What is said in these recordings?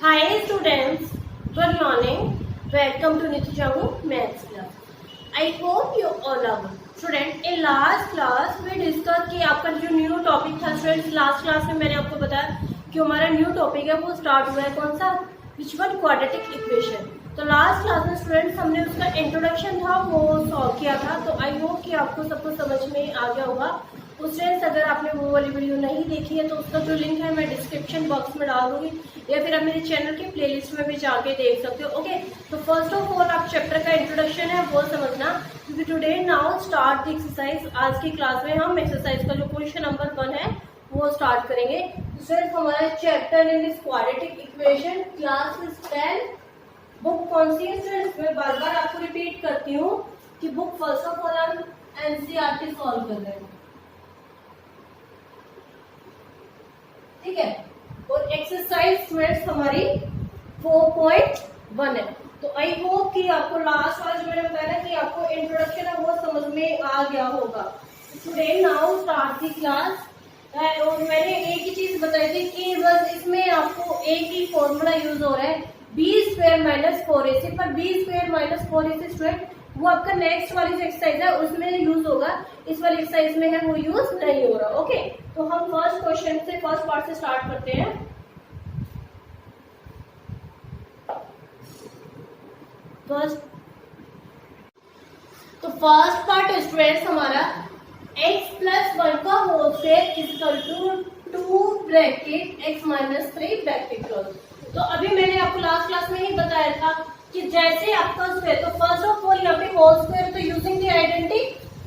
Hi students, good morning. Welcome to Nityamu Maths class. I hope you all are good. Student, in last class we discuss कि आपका जो new topic था students, last class में मैंने आपको बताया कि हमारा न्यू टॉपिक है वो स्टार्ट हुआ है कौन सा, विच वन, क्वाड्रेटिक इक्वेशन। तो लास्ट क्लास में स्टूडेंट्स हमने उसका इंट्रोडक्शन था वो सॉल्व किया था। तो आई होप कि आपको सबको समझ में आ गया होगा। स्टूडेंट्स, अगर आपने वो वाली वीडियो नहीं देखी है तो उसका जो लिंक है मैं डिस्क्रिप्शन बॉक्स में डाल दूंगी, या फिर आप मेरे चैनल के प्लेलिस्ट में भी जाके देख सकते हो। ओके, तो फर्स्ट ऑफ ऑल आप चैप्टर का इंट्रोडक्शन है वो समझना, क्योंकि today now start the exercise. आज की क्लास में हम एक्सरसाइज का जो क्वेश्चन नंबर 1 है वो स्टार्ट करेंगे। स्टूडेंट्स, हमारा chapter in this quadratic equation, class is 10। Book कौन सी है स्टूडेंट्स, मैं बार बार आपको रिपीट करती हूँ कि बुक फर्स्ट ऑफ ऑल हम एनसीईआरटी सॉल्व कर रहे हैं, ठीक है। और एक्सरसाइज स्टूडेंट्स हमारी 4.1 है। तो आई होप कि आपको लास्ट वाला जो मैंने बताया ना कि आपको इंट्रोडक्शन है वो समझ में आ गया होगा। Today now start the class. और मैंने एक ही चीज बताई थी कि बस इसमें आपको एक ही फॉर्मूला यूज हो रहा है, बी स्क्वायर माइनस 4ac। पर B square minus 4ac square वो आपका नेक्स्ट वाली जो एक्सरसाइज है उसमें यूज होगा, इस वाली एक्सरसाइज में है वो यूज नहीं हो रहा। ओके, तो हम फर्स्ट क्वेश्चन से, फर्स्ट पार्ट से स्टार्ट करते हैं। तो फर्स्ट पार्ट स्टूडेंट्स हमारा x प्लस 1 का whole square is equal to 2 bracket x minus 3 bracket close. तो अभी मैंने आपको लास्ट क्लास में ही बताया था कि जैसे आपका स्क्वायर, तो फर्स्ट ऑफ ऑल यहाँ पे होल स्क्वायर, तो यूजिंग द आइडेंटिटी,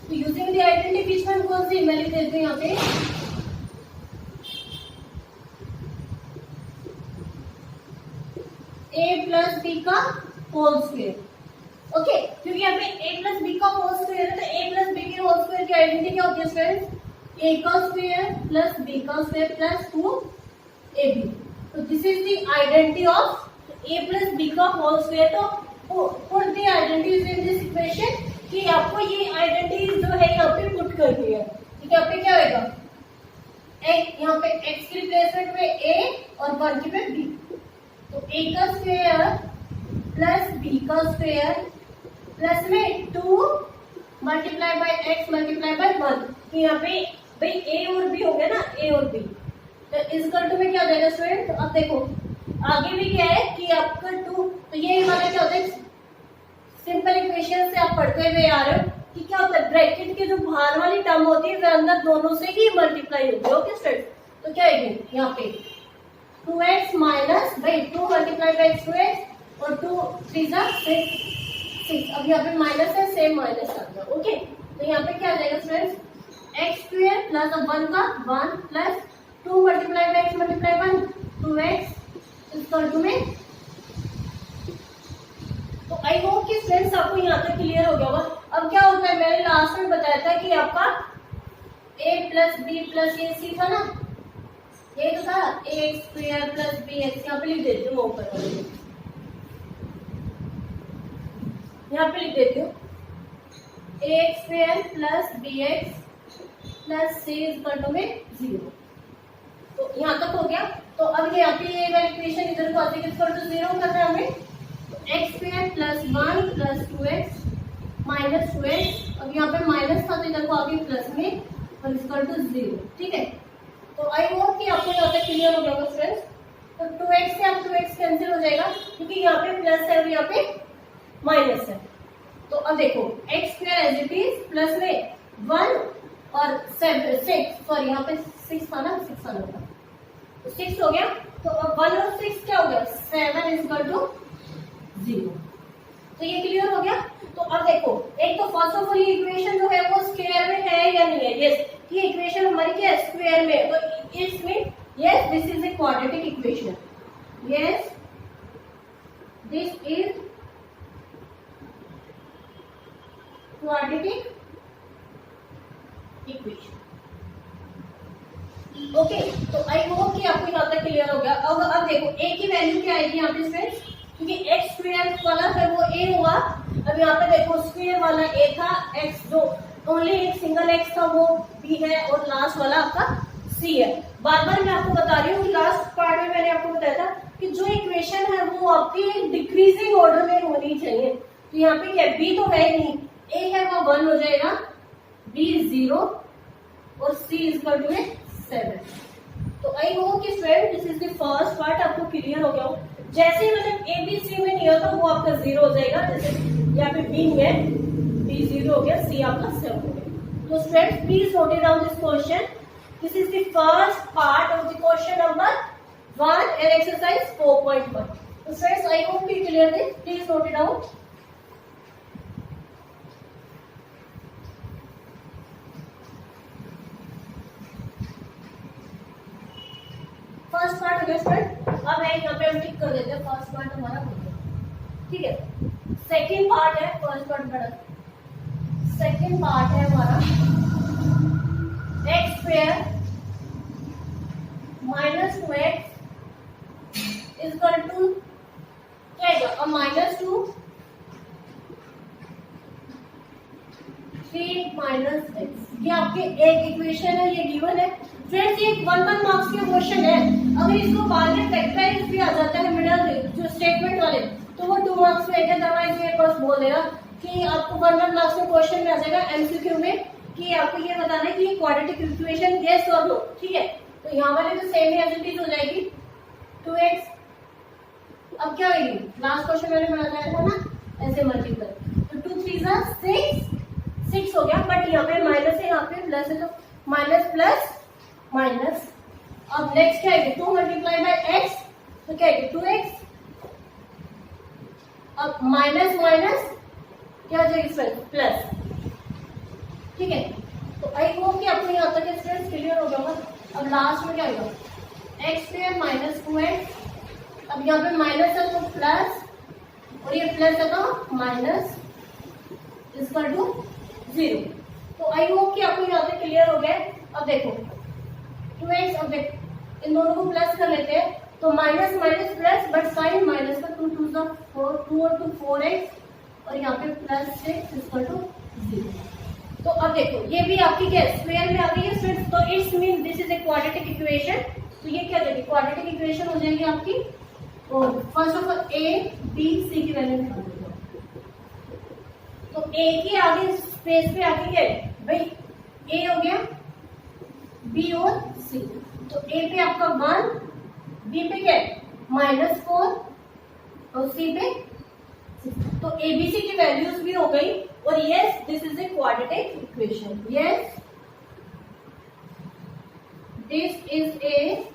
तो यूजिंग द आइडेंटिटी बीच में कौन सी मैं लिख देती हूँ यहाँ पे a प्लस बी का होल स्क्वायर। ओके, क्योंकि यहाँ पे a प्लस बी का होल स्क्वायर है, तो a प्लस बी के होल स्क्वायर की आइडेंटिटी क्या होती है स्टूडेंट्स, a का स्क्वायर प्लस b का स्क्वायर प्लस 2ab। तो this is the identity of a plus B का होल स्क्वायर। तो put the identities in this equation, कि आपको ये आइडेंटिटीज जो है यहाँ पे पुट करनी है। ठीक है, यहाँ पे क्या होगा, यहाँ पे x की रिप्लेसमेंट में a और 1 की पे b। तो a का स्क्वायर प्लस b का स्क्वायर प्लस में 2 multiply by x multiply by 1। तो यहाँ पे भाई a और b हो गया ना, a और b, तो इस इक्वल में क्या हो जाएगा स्टूडेंट। तो अब देखो आगे भी क्या है कि आपका 2, तो ये हमारा क्या होता है, सिंपल इक्वेशन से आप पढ़ते हुए आ रहे हो कि क्या होता है, ब्रैकेट के जो बाहर वाली टर्म होती है वह अंदर दोनों से ही मल्टीप्लाई होती है। ओके स्टूडेंट, तो क्या है यहाँ पे 2x माइनस भाई 2 मल्टीप्लाई बाई 2x और 2 3 जा 6। अब यहाँ पे माइनस है, सेम माइनस आ गया। ओके, तो यहाँ पे क्या आ जाएगा स्टूडेंट्स, x स्क्वायर प्लस 1 का 1 plus 2 multiply by x multiply 1 2x equal to में। तो आई होप कि स्टूडेंट्स आपको यहाँ तक क्लियर हो गया होगा। अब क्या होता है, मैंने लास्ट में बताया था कि आपका a plus B plus A C था ना, ये तो था a square plus B X. यहाँ पे लिख देती हूँ ऊपर वाले, यहाँ पे लिख देती हूँ a square plus B X plus C equal to में 0। तो यहाँ तक हो गया। तो अब यहाँ पे ये वाली इक्वेशन इधर को आती है, इक्वल टू 0 करना है हमें। X square plus 1 plus 2x minus 2x, अब यहाँ पे माइनस था तो इधर को आगे प्लस में और इक्वल टू 0। ठीक है, तो आई होप कि आपको यहाँ तक क्लियर हो गया फ्रेंड्स। तो 2x से अब 2x कैंसिल हो जाएगा, क्योंकि यहाँ पे प्लस है और यहाँ पे माइनस है। तो अब देखो X square as it is plus में 1 और 6, सॉरी यहाँ पे 6 था ना, 6 आना था, तो 6 हो गया। तो अब 1 और 6 क्या हो गया, 7 इज इक्वल टू 0। तो ये क्लियर हो गया। तो अब देखो, एक तो फर्स्ट ऑफ ऑल ये इक्वेशन जो है वो स्क्वायर में है या नहीं है। यस, ये इक्वेशन हमारी क्या है, स्क्वायर में है। तो इसमें yes this is a quadratic equation, yes this is quadratic equation. Okay, तो आई होप कि आपको यहाँ तक क्लियर हो गया। अब देखो a की वैल्यू क्या आएगी यहाँ पे फ्रेंड्स, क्योंकि x स्क्वायर वाला है वो a हुआ। अब यहाँ पे देखो स्क्वायर वाला a था, x जो ओनली एक सिंगल x था वो b है, और लास्ट वाला आपका c है। बार बार मैं आपको बता रही हूँ, लास्ट पार्ट में मैंने आपको बताया था कि जो इक्वेशन है वो आपकी डिक्रीजिंग ऑर्डर में होनी चाहिए। तो यहाँ पे क्या बी तो है नहीं, ए है वो 1 हो जाएगा, बी 0 और सी इक्वल टू 7। तो आई होप कि student this is the first part आपको क्लियर हो गया हो। जैसे ही मतलब ए बी सी में नहीं होता वो आपका 0 हो जाएगा, जैसे यहाँ पे बी में बी 0 हो गया, सी आपका 7 हो गया। तो student please note it down this question. This is the first part of the question number 1 and exercise 4.1. So friends, I hope you clear this. Please note it down. First part हो गया student. अब है यहाँ पे हम tick कर देते हैं, फर्स्ट पार्ट हमारा हो गया, ठीक है। सेकेंड पार्ट है, फर्स्ट पार्ट बड़ा, सेकेंड पार्ट है हमारा X square minus 2x equal to क्या आएगा, अब -2 3 माइनस x। ये आपके एक इक्वेशन है, ये गिवन है फ्रेंड्स। ये 1 मार्क्स के क्वेश्चन है। अगर इसको बाद में फैक्टराइज भी आ जाता है मिडिल जो स्टेटमेंट वाले, तो वो 2 मार्क्स में है। अदरवाइज ये बस बोल देगा कि आपको 1 मार्क्स में क्वेश्चन में आ जाएगा एमसीक्यू में कि आपको ये बताना है कि ये क्वाड्रेटिक इक्वेशन यस और नो, ठीक है। तो यहाँ वाले तो सेम एज इट इज हो जाएगी 2x। अब क्या होगी, लास्ट क्वेश्चन मैंने बनाया था ना ऐसे मल्टीप्लाई, तो 2 3 6 हो गया, बट यहाँ पे माइनस है, यहाँ पे प्लस है, तो माइनस प्लस माइनस। अब नेक्स्ट क्या है, 2 मल्टीप्लाई बाय x, तो क्या है 2x। अब माइनस माइनस क्या हो जाएगी स्टूडेंट प्लस, ठीक है। तो आई होप कि आपको यहाँ तक स्टूडेंट क्लियर हो गया। अब लास्ट में क्या होगा, एक्स स्क्वायर माइनस 2x। अब यहाँ पे माइनस है तो प्लस, और ये प्लस है तो माइनस इक्वल टू 0। तो आई होप कि आपको यहाँ पे क्लियर हो गया। अब देखो 2x, अब देखो इन दोनों को प्लस कर लेते हैं, तो minus minus plus, but sign minus का 2 2 4, 2 और 2 4x, और यहाँ पे प्लस 6 इक्वल टू 0। तो अब देखो ये भी आपकी क्या स्क्वायर में आ गई है स्टूडेंट्स, तो it's mean this is a quadratic equation. तो ये क्या जाएगी, क्वाड्रेटिक इक्वेशन हो जाएगी आपकी। और first of all A B C की वैल्यू निकाल दो। तो ए के आगे स्पेस पे आगे क्या है भाई, ए हो गया, बी और सी। तो ए पे आपका 1, बी पे क्या है -4 और सी पे 6। तो एबीसी की वैल्यूज भी हो गई। और yes this is a quadratic equation, yes this is a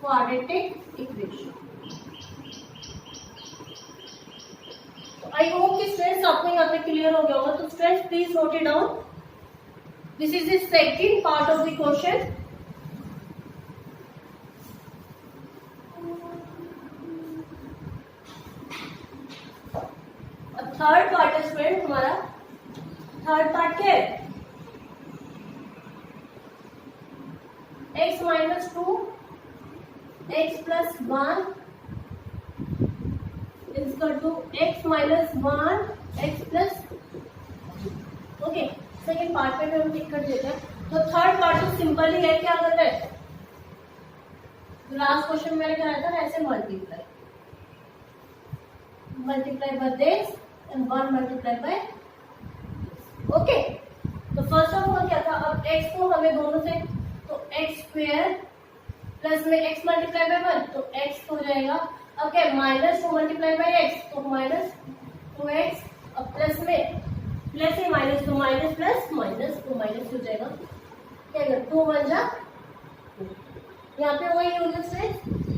quadratic equation. तो आई होप कि स्टूडेंट्स आपको यहाँ पे क्लियर हो गया होगा। तो students please note it down, this is the second part of the question. Third part है स्टूडेंट हमारा, थर्ड पार्ट क्या है, x minus 2 x plus 1 equal to x minus 1 x plus. Okay, second part पे हम tick कर देते हैं। तो थर्ड पार्ट तो सिंपल ही है, क्या कर रहे हैं, लास्ट क्वेश्चन मैंने कराया था ऐसे multiply by this and 1 multiplied by। Okay, तो फर्स्ट ऑफ ऑल क्या था, अब x को हमें दोनों से, तो x स्क्वायर प्लस में x मल्टीप्लाई बाय 1, तो x हो जाएगा। अब क्या -2 मल्टीप्लाई बाय x, तो -2x। अब प्लस में प्लस है माइनस, तो माइनस प्लस माइनस, तो माइनस हो जाएगा, क्या 2 1 जा, यहाँ पे वही यूज से।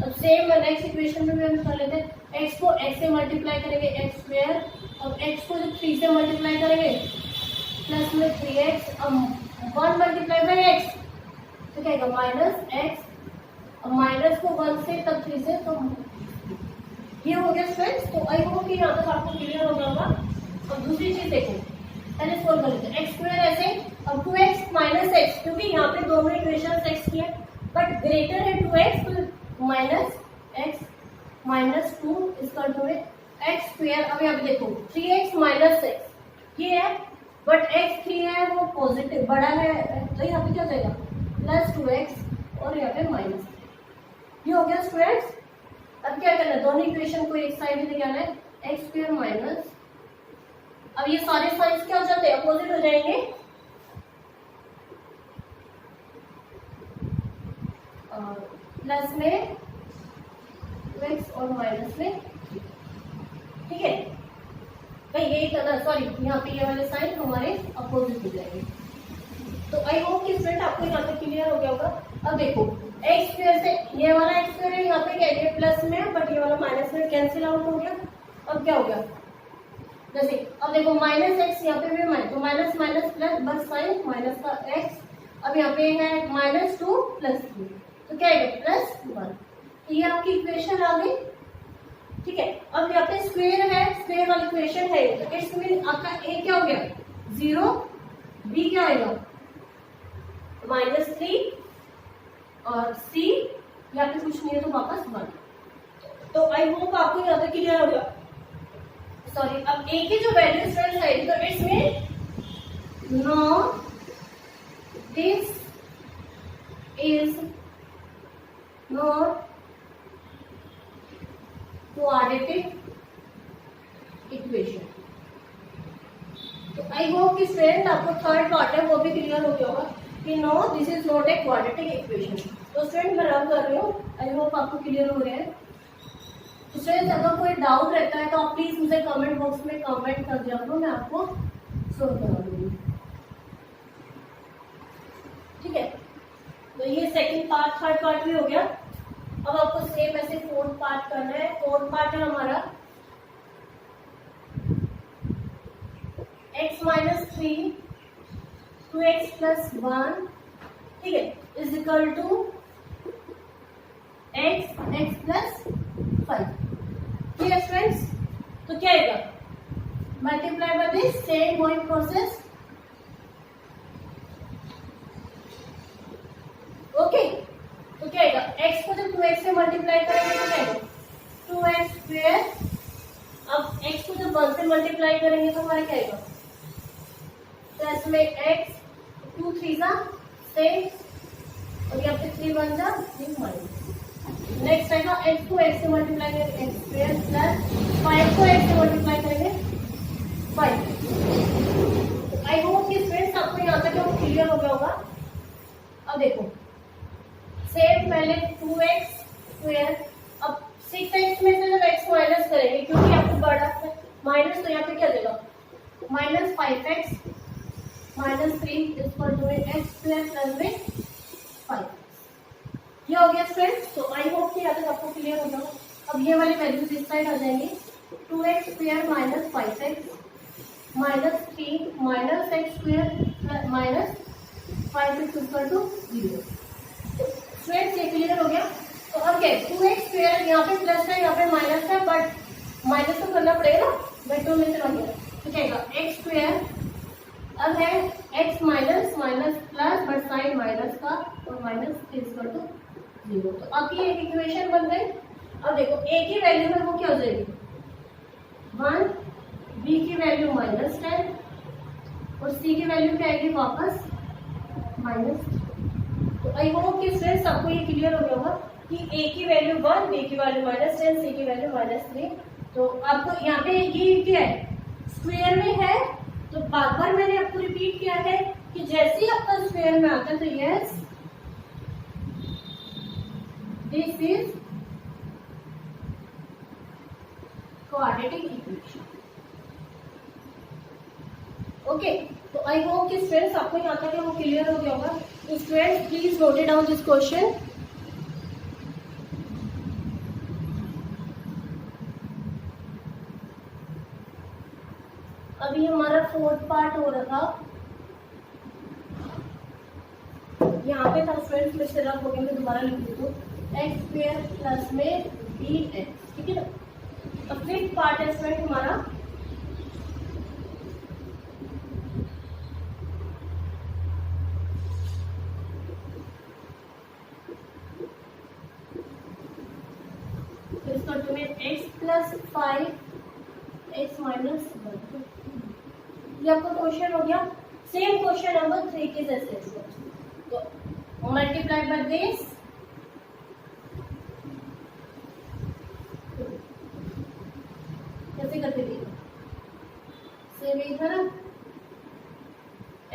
अब सेम नेक्स्ट इक्वेशन में भी हम कर लेते हैं, x को x से मल्टीप्लाई करेंगे x स्क्वायर, अब x को जब 3 से मल्टीप्लाई करेंगे प्लस में 3x, अब 1 मल्टीप्लाई बाय x, तो क्या आएगा -x। अब माइनस को 1 से तब 3 से, तो ये हो गया फ्रेंड्स। तो आई होप कि यहाँ तक आपको क्लियर हो गया होगा। अब दूसरी चीज देखो, पहले सोल्व कर लेते हैं, x स्क्वायर ऐसे, अब 2x माइनस x, क्योंकि यहाँ पे दोनों इक्वेशन x की है, बट ग्रेटर है 2x, तो -x माइनस 2 इसका 2 x स्क्वायर। अब यहाँ पे देखो 3x माइनस x ये है, बट x 3 है वो पॉजिटिव बड़ा है, तो यहाँ पे क्या हो जाएगा +2x और यहाँ पे माइनस। ये हो गया स्टूडेंट्स। अब क्या करना है, दोनों इक्वेशन को एक साइड लेके आना है, एक्स स्क्वायर माइनस, अब ये सारे साइंस क्या हो जाते हैं, अपोजिट हो जाएंगे, प्लस में एक्स और माइनस में, ठीक है भाई, यही करना, सॉरी यहाँ पे ये वाले साइन हमारे अपोजिट हो जाएंगे। तो आई होप कि स्टूडेंट आपको यहाँ पे क्लियर हो गया होगा। अब देखो एक्स स्क्वायर से ये वाला एक्स स्क्वायर है, यहाँ पे क्या है प्लस में, बट ये वाला माइनस में कैंसिल आउट हो गया। अब क्या हो गया, जैसे अब देखो माइनस एक्स यहाँ पे भी माइनस, तो माइनस माइनस प्लस, बस साइन माइनस का एक्स, अब यहाँ पे है -2 + 3, तो क्या है +1, तो ये आपकी इक्वेशन आ गई, ठीक है। अब यहाँ पे स्क्वायर है, स्क्वायर वाली इक्वेशन है, तो इट्स मीन आपका ए क्या हो गया 0, बी क्या आएगा -3 और सी यहाँ पे कुछ नहीं है तो वापस 1। तो आई होप आपको यहाँ पे क्लियर हो गया। सॉरी, अब ए की जो वैल्यू स्टूडेंट आएगी, तो it's mean no this is not quadratic equation. तो आई होप कि स्टूडेंट आपको थर्ड पार्ट है वो भी क्लियर हो गया होगा कि no this is not a quadratic equation. तो स्टूडेंट मैं रब कर रही हूँ, आई होप आपको क्लियर हो रहा है। तो स्टूडेंट अगर कोई डाउट रहता है तो आप प्लीज मुझे कमेंट बॉक्स में कमेंट कर दिया करो, मैं आपको सोल्व करा दूंगी, ठीक है। तो ये सेकंड पार्ट, थर्ड पार्ट भी हो गया। अब आपको सेम ऐसे फोर्थ पार्ट करना है। फोर्थ पार्ट है हमारा x - 3 2x + 1, ठीक है, इज इक्वल टू x + 5, ठीक है फ्रेंड्स। तो क्या आएगा, multiply by this same going process, okay. तो क्या आएगा, x को जब 2x से मल्टीप्लाई करेंगे तो क्या आएगा 2x², अब x को जब 1 से मल्टीप्लाई करेंगे तो हमारा क्या आएगा, प्लस में x, 2 3 सा 6 और यहाँ पे 3 1 जा 3 माइनस। नेक्स्ट आएगा x को x से मल्टीप्लाई करेंगे x² प्लस 5 को x से मल्टीप्लाई करेंगे 5। आई होप कि फ्रेंड्स आपको यहाँ तक क्लियर हो गया होगा। अब देखो सेम पहले 2x², अब 6x में से जब x माइनस करेंगे, क्योंकि आपको बड़ा माइनस, तो यहाँ पे क्या देगा -5x -3 x² प्लस में 5, ये हो गया फ्रेंड्स। तो आई होप कि यहाँ तक आपको क्लियर हो गया। अब ये वाली वैल्यूज इस साइड आ जाएंगी, 2x² - 5x -3 -x² -5 = 0। फ्रेंड्स ये क्लियर हो गया। तो अब क्या 2x² यहाँ पे प्लस है, यहाँ पे माइनस है, बट माइनस तो करना पड़ेगा, बेटो में चला गया, तो क्या x², अब है x minus minus plus, but sign minus का, और -3 = 0। तो आपकी एक इक्वेशन बन गई। अब देखो a की वैल्यू में वो क्या हो जाएगी 1, b की वैल्यू -10 और c की वैल्यू क्या आएगी वापस -। तो आई होप कि फ्रेंड्स आपको ये क्लियर हो गया होगा कि a की वैल्यू 1, b की वैल्यू -10, c की वैल्यू -3। तो आपको यहाँ पे ये क्या है स्क्वायर में है, तो बार बार मैंने आपको रिपीट किया है कि जैसे ही आपका स्क्वायर में आता है तो yes this is quadratic equation, okay. तो आई होप कि स्टूडेंट्स आपको यहाँ तक वो क्लियर हो गया होगा। तो students please note it down this question. अभी हमारा फोर्थ पार्ट हो रहा था, यहाँ पे था स्टूडेंट्स, फिर से रफ हो गया, मैं दोबारा लिख देती हूँ x² प्लस में bx, ठीक है ना। अब फिफ्थ पार्ट है स्टूडेंट हमारा x + 5 x - 1, ये आपका क्वेश्चन हो गया। सेम क्वेश्चन नंबर 3 के जैसे, तो मल्टीप्लाई बाय दिस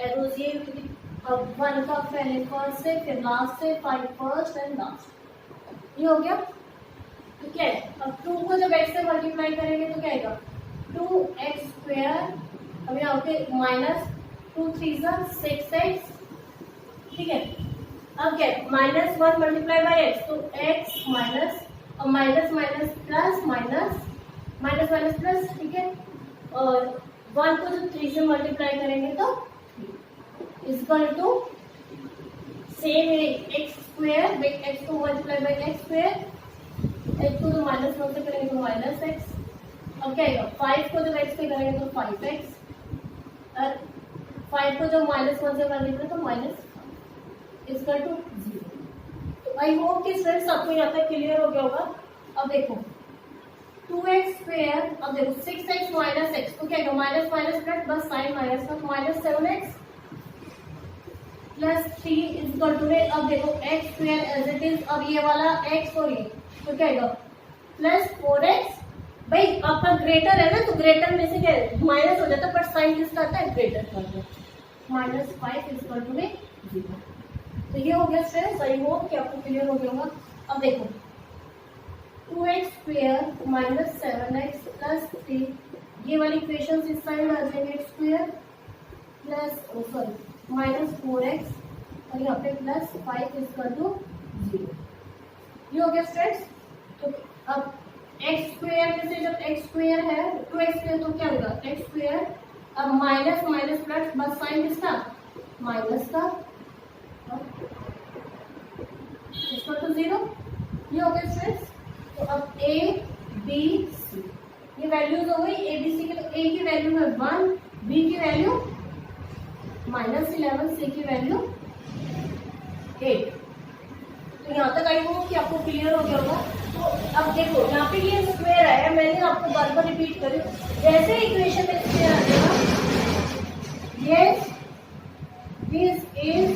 एरोज ये, क्योंकि अब 1 का पहले फर्स्ट से फिर लास्ट से 5 फर्स्ट एंड लास्ट, ये हो गया। तो क्या है, अब 2 को जब x से मल्टीप्लाई करेंगे तो क्या आएगा 2x², अब यहाँ पे माइनस 2 3 6x, ठीक है। अब क्या है -1 मल्टीप्लाई बाई एक्स, तो x माइनस, अब minus minus plus minus minus minus plus, ठीक है। और 1 को जब 3 से मल्टीप्लाई करेंगे तो equal to same x², x को मल्टीप्लाई बाई x², x को तो -1 से करेंगे तो -x। अब क्या आएगा 5 को जब x से करेंगे तो 5x, और 5 को जब -1 से मल्टीप्लाई तो -5 इक्वल टू 0। तो आई होप कि फ्रेंड्स आपको यहाँ तक क्लियर हो गया होगा। अब देखो 2x², अब देखो 6x माइनस x, तो क्या आएगा माइनस माइनस प्लस, बस साइन माइनस का, -7x प्लस 3 इक्वल टू में, अब देखो x² एज इट इज, अब ये वाला x और ये, तो क्या आएगा +4x। भाई आपका ग्रेटर है ना, तो ग्रेटर में से क्या है माइनस हो जाता है, बट साइन किसका आता है ग्रेटर का आता है, -5 इक्वल टू में 0। तो ये हो गया फ्रेंड्स, आई होप कि आपको क्लियर हो गया होगा। अब देखो 2x² माइनस 7x प्लस 3, ये वाली इक्वेशन इस साइड आ जाएंगे, x² प्लस -4x और यहाँ पे +5 इक्वल टू 0। ये हो गया फ्रेंड्स। तो अब x² में से जब x² है 2x² तो क्या होगा x², अब माइनस माइनस प्लस, बस साइन किसका माइनस का, इक्वल टू 0। ये हो गया फ्रेंड्स। तो अब a b c ये वैल्यूज हो गई a b c के, तो a की वैल्यू है 1, b की वैल्यू -11, c की वैल्यू 8। तो यहाँ तक आई होप कि आपको क्लियर हो गया होगा। तो अब देखो यहाँ पे ये स्क्वायर है, मैंने आपको बार बार रिपीट करी, जैसे इक्वेशन में स्क्वायर आ जाएगा, yes this is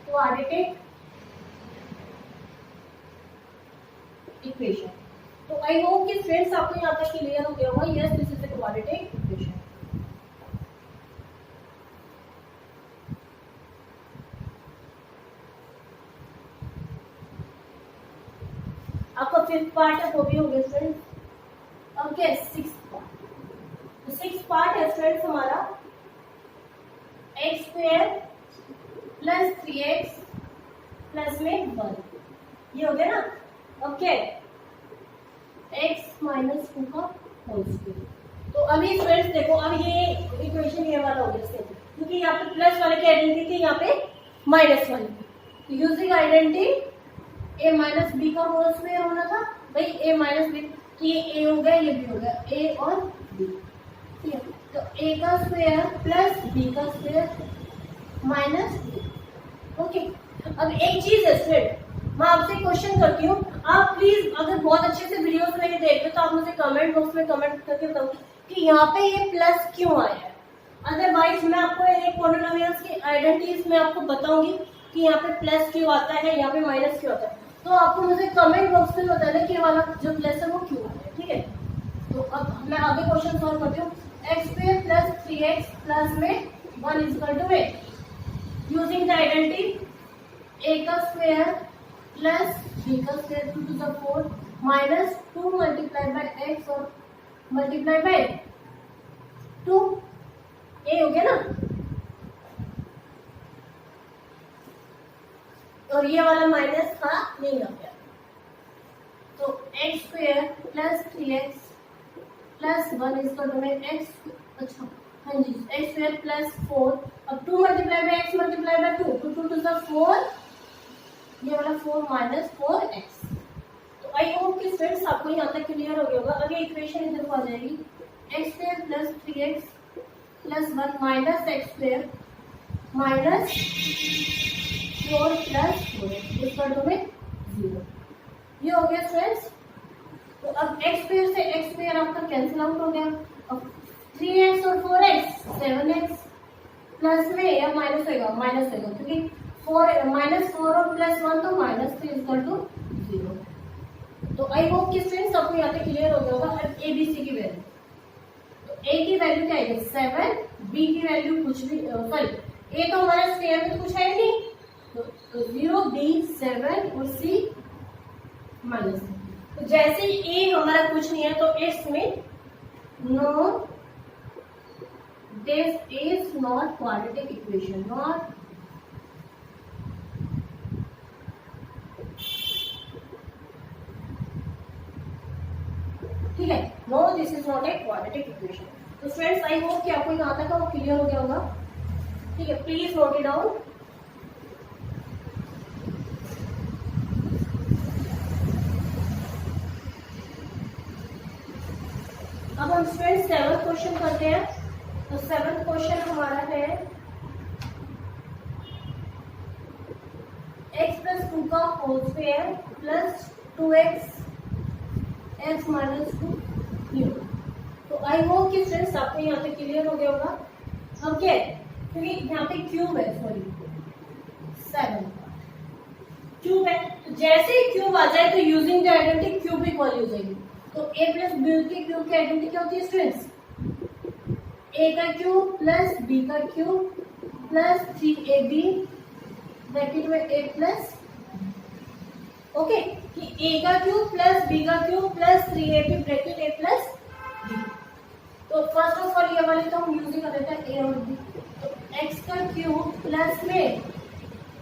quadratic equation. तो आई होप कि फ्रेंड्स आपको यहाँ तक क्लियर हो गया होगा, yes this is a quadratic equation. आपका 5th पार्ट है वो भी हो गया फ्रेंड्स। अब क्या है 6th पार्ट। तो 6th पार्ट है फ्रेंड्स हमारा x² प्लस 3x प्लस में 1, ये हो गया ना। अब क्या है x माइनस 2 का होल स्क्वायर। तो अभी फ्रेंड्स देखो, अब ये इक्वेशन ये वाला हो गया सेम, क्योंकि यहाँ पे प्लस वाले की आइडेंटिटी थी, यहाँ पे माइनस वाले की। Using identity a minus B का होल स्क्वायर होना था, भाई a माइनस बी, तो ये a हो गया, ये b हो गया, a और b, ठीक है। तो a का स्क्वायर प्लस b का स्क्वायर माइनस b, ओके। अब एक चीज है फ्रेंड, मैं आपसे क्वेश्चन करती हूँ, आप प्लीज अगर बहुत अच्छे से वीडियोस मेरे देख रहे हो तो आप मुझे कमेंट बॉक्स में कमेंट करके बताओ कि यहाँ पे ये प्लस क्यों आया है। अदरवाइज मैं आपको एक पॉलिनोमियल्स की आइडेंटिटीज में आपको बताऊंगी कि यहाँ पे प्लस क्यों आता है, यहाँ पे माइनस क्यों आता है। तो आपको मुझे कमेंट बॉक्स में बताना कि वाला जो प्लस है वो क्यों आता है, ठीक है। तो अब मैं आगे क्वेश्चन सॉल्व करती हूँ। x² प्लस 3x प्लस में 1 equal to 8। Using the identity a का स्क्वायर प्लस b का square 2 to the 4 minus 2 multiply by x और मल्टीप्लाई बाय 2, a हो गया ना। और ये वाला माइनस का नहीं आ गया, तो x² plus 3x plus 1 equal to में x, अच्छा हाँ जी, x² प्लस 4, अब 2 multiply by x multiply by 2, तो 2 to the 4, ये वाला 4 माइनस 4x। तो आई होप कि फ्रेंड्स आपको यहाँ तक क्लियर हो गया होगा। अब ये इक्वेशन इधर को आ जाएगी, x² plus 3x plus 1 minus x² minus 4 plus 4 equal to में 0। ये हो गया फ्रेंड्स। तो अब x² से x² आपका कैंसिल आउट हो गया। अब 3x और 4x 7x प्लस में या माइनस होगा, माइनस होगा, क्योंकि 4 माइनस 4 और प्लस 1 तो -3 इक्वल टू 0। तो आई होप कि फ्रेंड्स आपको यहाँ पे क्लियर हो गया होगा। अब ABC की वैल्यू, तो ए की वैल्यू क्या आएगी 7, बी की वैल्यू कुछ भी सॉरी ए तो हमारा स्क्वायर में तो कुछ है नहीं, तो 0, बी 7 और सी माइनस। तो जैसे ए हमारा कुछ नहीं है तो इट्स में no this is not quadratic equation, not ठीक है, no this is not a quadratic equation. तो फ्रेंड्स आई होप कि आपको यहाँ तक का वो क्लियर हो गया होगा। ठीक है, प्लीज नोट इट डाउन। अब हम फ्रेंड्स 7th क्वेश्चन करते हैं। तो 7th क्वेश्चन हमारा है x प्लस 2 का whole square plus 2x x minus 2 न्यू। तो आई होप कि फ्रेंड्स आपको यहाँ पे क्लियर हो गया होगा। अब क्या है, क्योंकि यहाँ पे क्यूब है, सॉरी 7 क्यूब है, तो जैसे ही क्यूब आ जाए तो यूजिंग द आइडेंटिटी क्यूबिक वाली हो जाएगी। तो a प्लस बी की क्यूब की आइडेंटिटी क्या होती है स्टूडेंट्स, a का क्यूब प्लस b का क्यूब प्लस 3ab ब्रैकेट में a प्लस ओके कि a का क्यूब प्लस b का cube plus 3ab bracket a plus b। तो फर्स्ट ऑफ ऑल ये वाली तो हम यूज कर देते हैं a और b। तो x का क्यूब प्लस में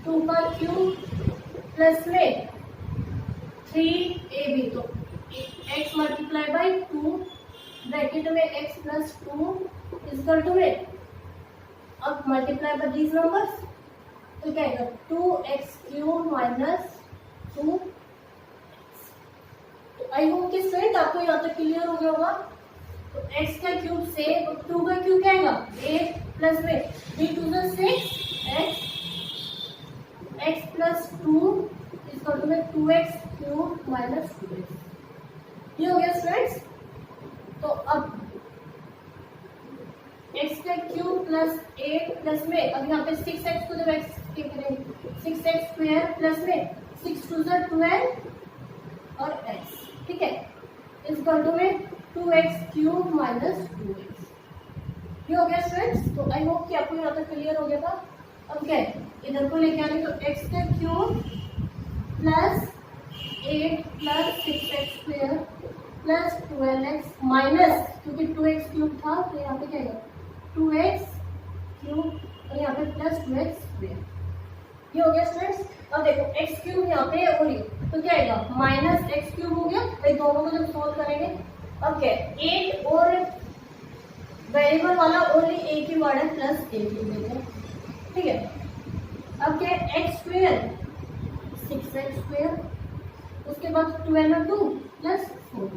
2 का क्यूब प्लस में 3ab, तो x मल्टीप्लाई बाई 2 ब्रैकेट में x प्लस 2 इक्वल टू में, अब मल्टीप्लाई बाय दीज नंबर्स तो क्या आएगा 2x क्यूब माइनस 2। तो आई होप कि स्टूडेंट आपको यहाँ तक क्लियर हो गया होगा। तो x का क्यूब से 2 का क्यूब क्या आएगा 8 प्लस में 3 2 6 x प्लस 2 इक्वल टू में 2x क्यूब माइनस 2x। ये हो गया स्टूडेंट्स। तो अब x का क्यूब प्लस 8 प्लस में, अब यहाँ पे 6x को जब x के करेंगे 6x स्क्वायर प्लस में 6 2 12 और x, ठीक है, इस इक्वल में 2x क्यूब माइनस 2x। ये हो गया स्टूडेंट्स। तो आई होप कि आपको यहाँ तक क्लियर हो गया था। अब क्या है, इधर को लेके आने, तो x का cube plus 8 plus 6x square plus 12x minus, क्योंकि 2x क्यूब था तो यहाँ पे क्या है 2x क्यूब और यहाँ पे प्लस 2x स्क्वायर। ये हो गया स्टूडेंट्स। अब देखो x क्यूब यहाँ पे और ये तो क्या आएगा माइनस x क्यूब हो गया। भाई दोनों को जब सोल्व करेंगे, अब क्या है 8 और वेरिएबल वाला ओनली a की वर्ड है प्लस a क्यूब है, ठीक है। अब क्या है x स्क्वायर 6x स्क्वायर, उसके बाद 12 plus 4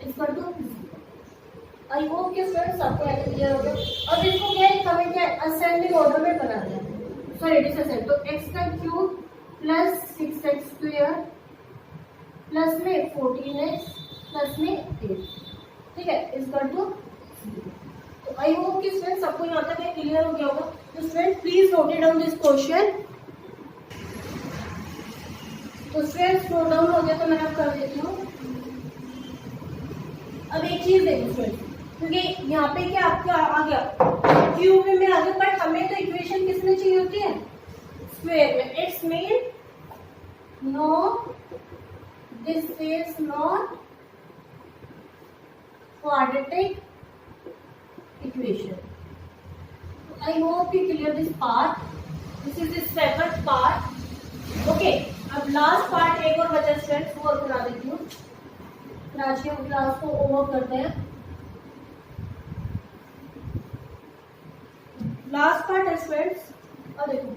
equal to. I hope कि स्टूडेंट्स आपको ऐसे क्लियर हो गया। अब इसको क्या है, हमें क्या है असेंडिंग ऑर्डर में बनाना है, सॉरी डिसेंडिंग। तो x का cube plus 6x square plus में 14x प्लस में 8, ठीक है, इक्वल टू। तो आई होप कि स्टूडेंट्स आपको यहाँ तक क्लियर हो गया होगा। तो student please note it down this question. तो स्टूडेंट्स नोट डाउन हो गया तो मैं अब कर देती हूँ। अब एक चीज देखो स्टूडेंट, क्योंकि यहाँ पे क्या आपका आ गया क्यूब में आ गया, बट हमें तो इक्वेशन किसमें चाहिए होती है स्क्वायर में। It's mean no this is not quadratic equation. I hope you clear this part, this is this second part, okay. अब लास्ट पार्ट एक और बचा स्टूडेंट्स, वो और बना देती हूँ, आज के क्लास को ओवर करते हैं। लास्ट पार्ट है स्टूडेंट्स, और देखो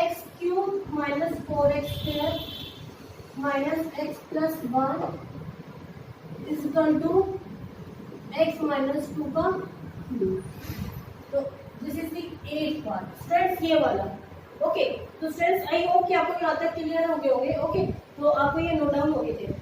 x cube minus 4x square minus x plus 1 is equal to x minus 2 का क्यूब। तो this is the 8th part students, ये वाला, ओके। तो स्टूडेंट्स आई होप कि आपको यहाँ तक क्लियर हो गए होंगे, ओके। तो आपको ये नोट डाउन हो गए थे,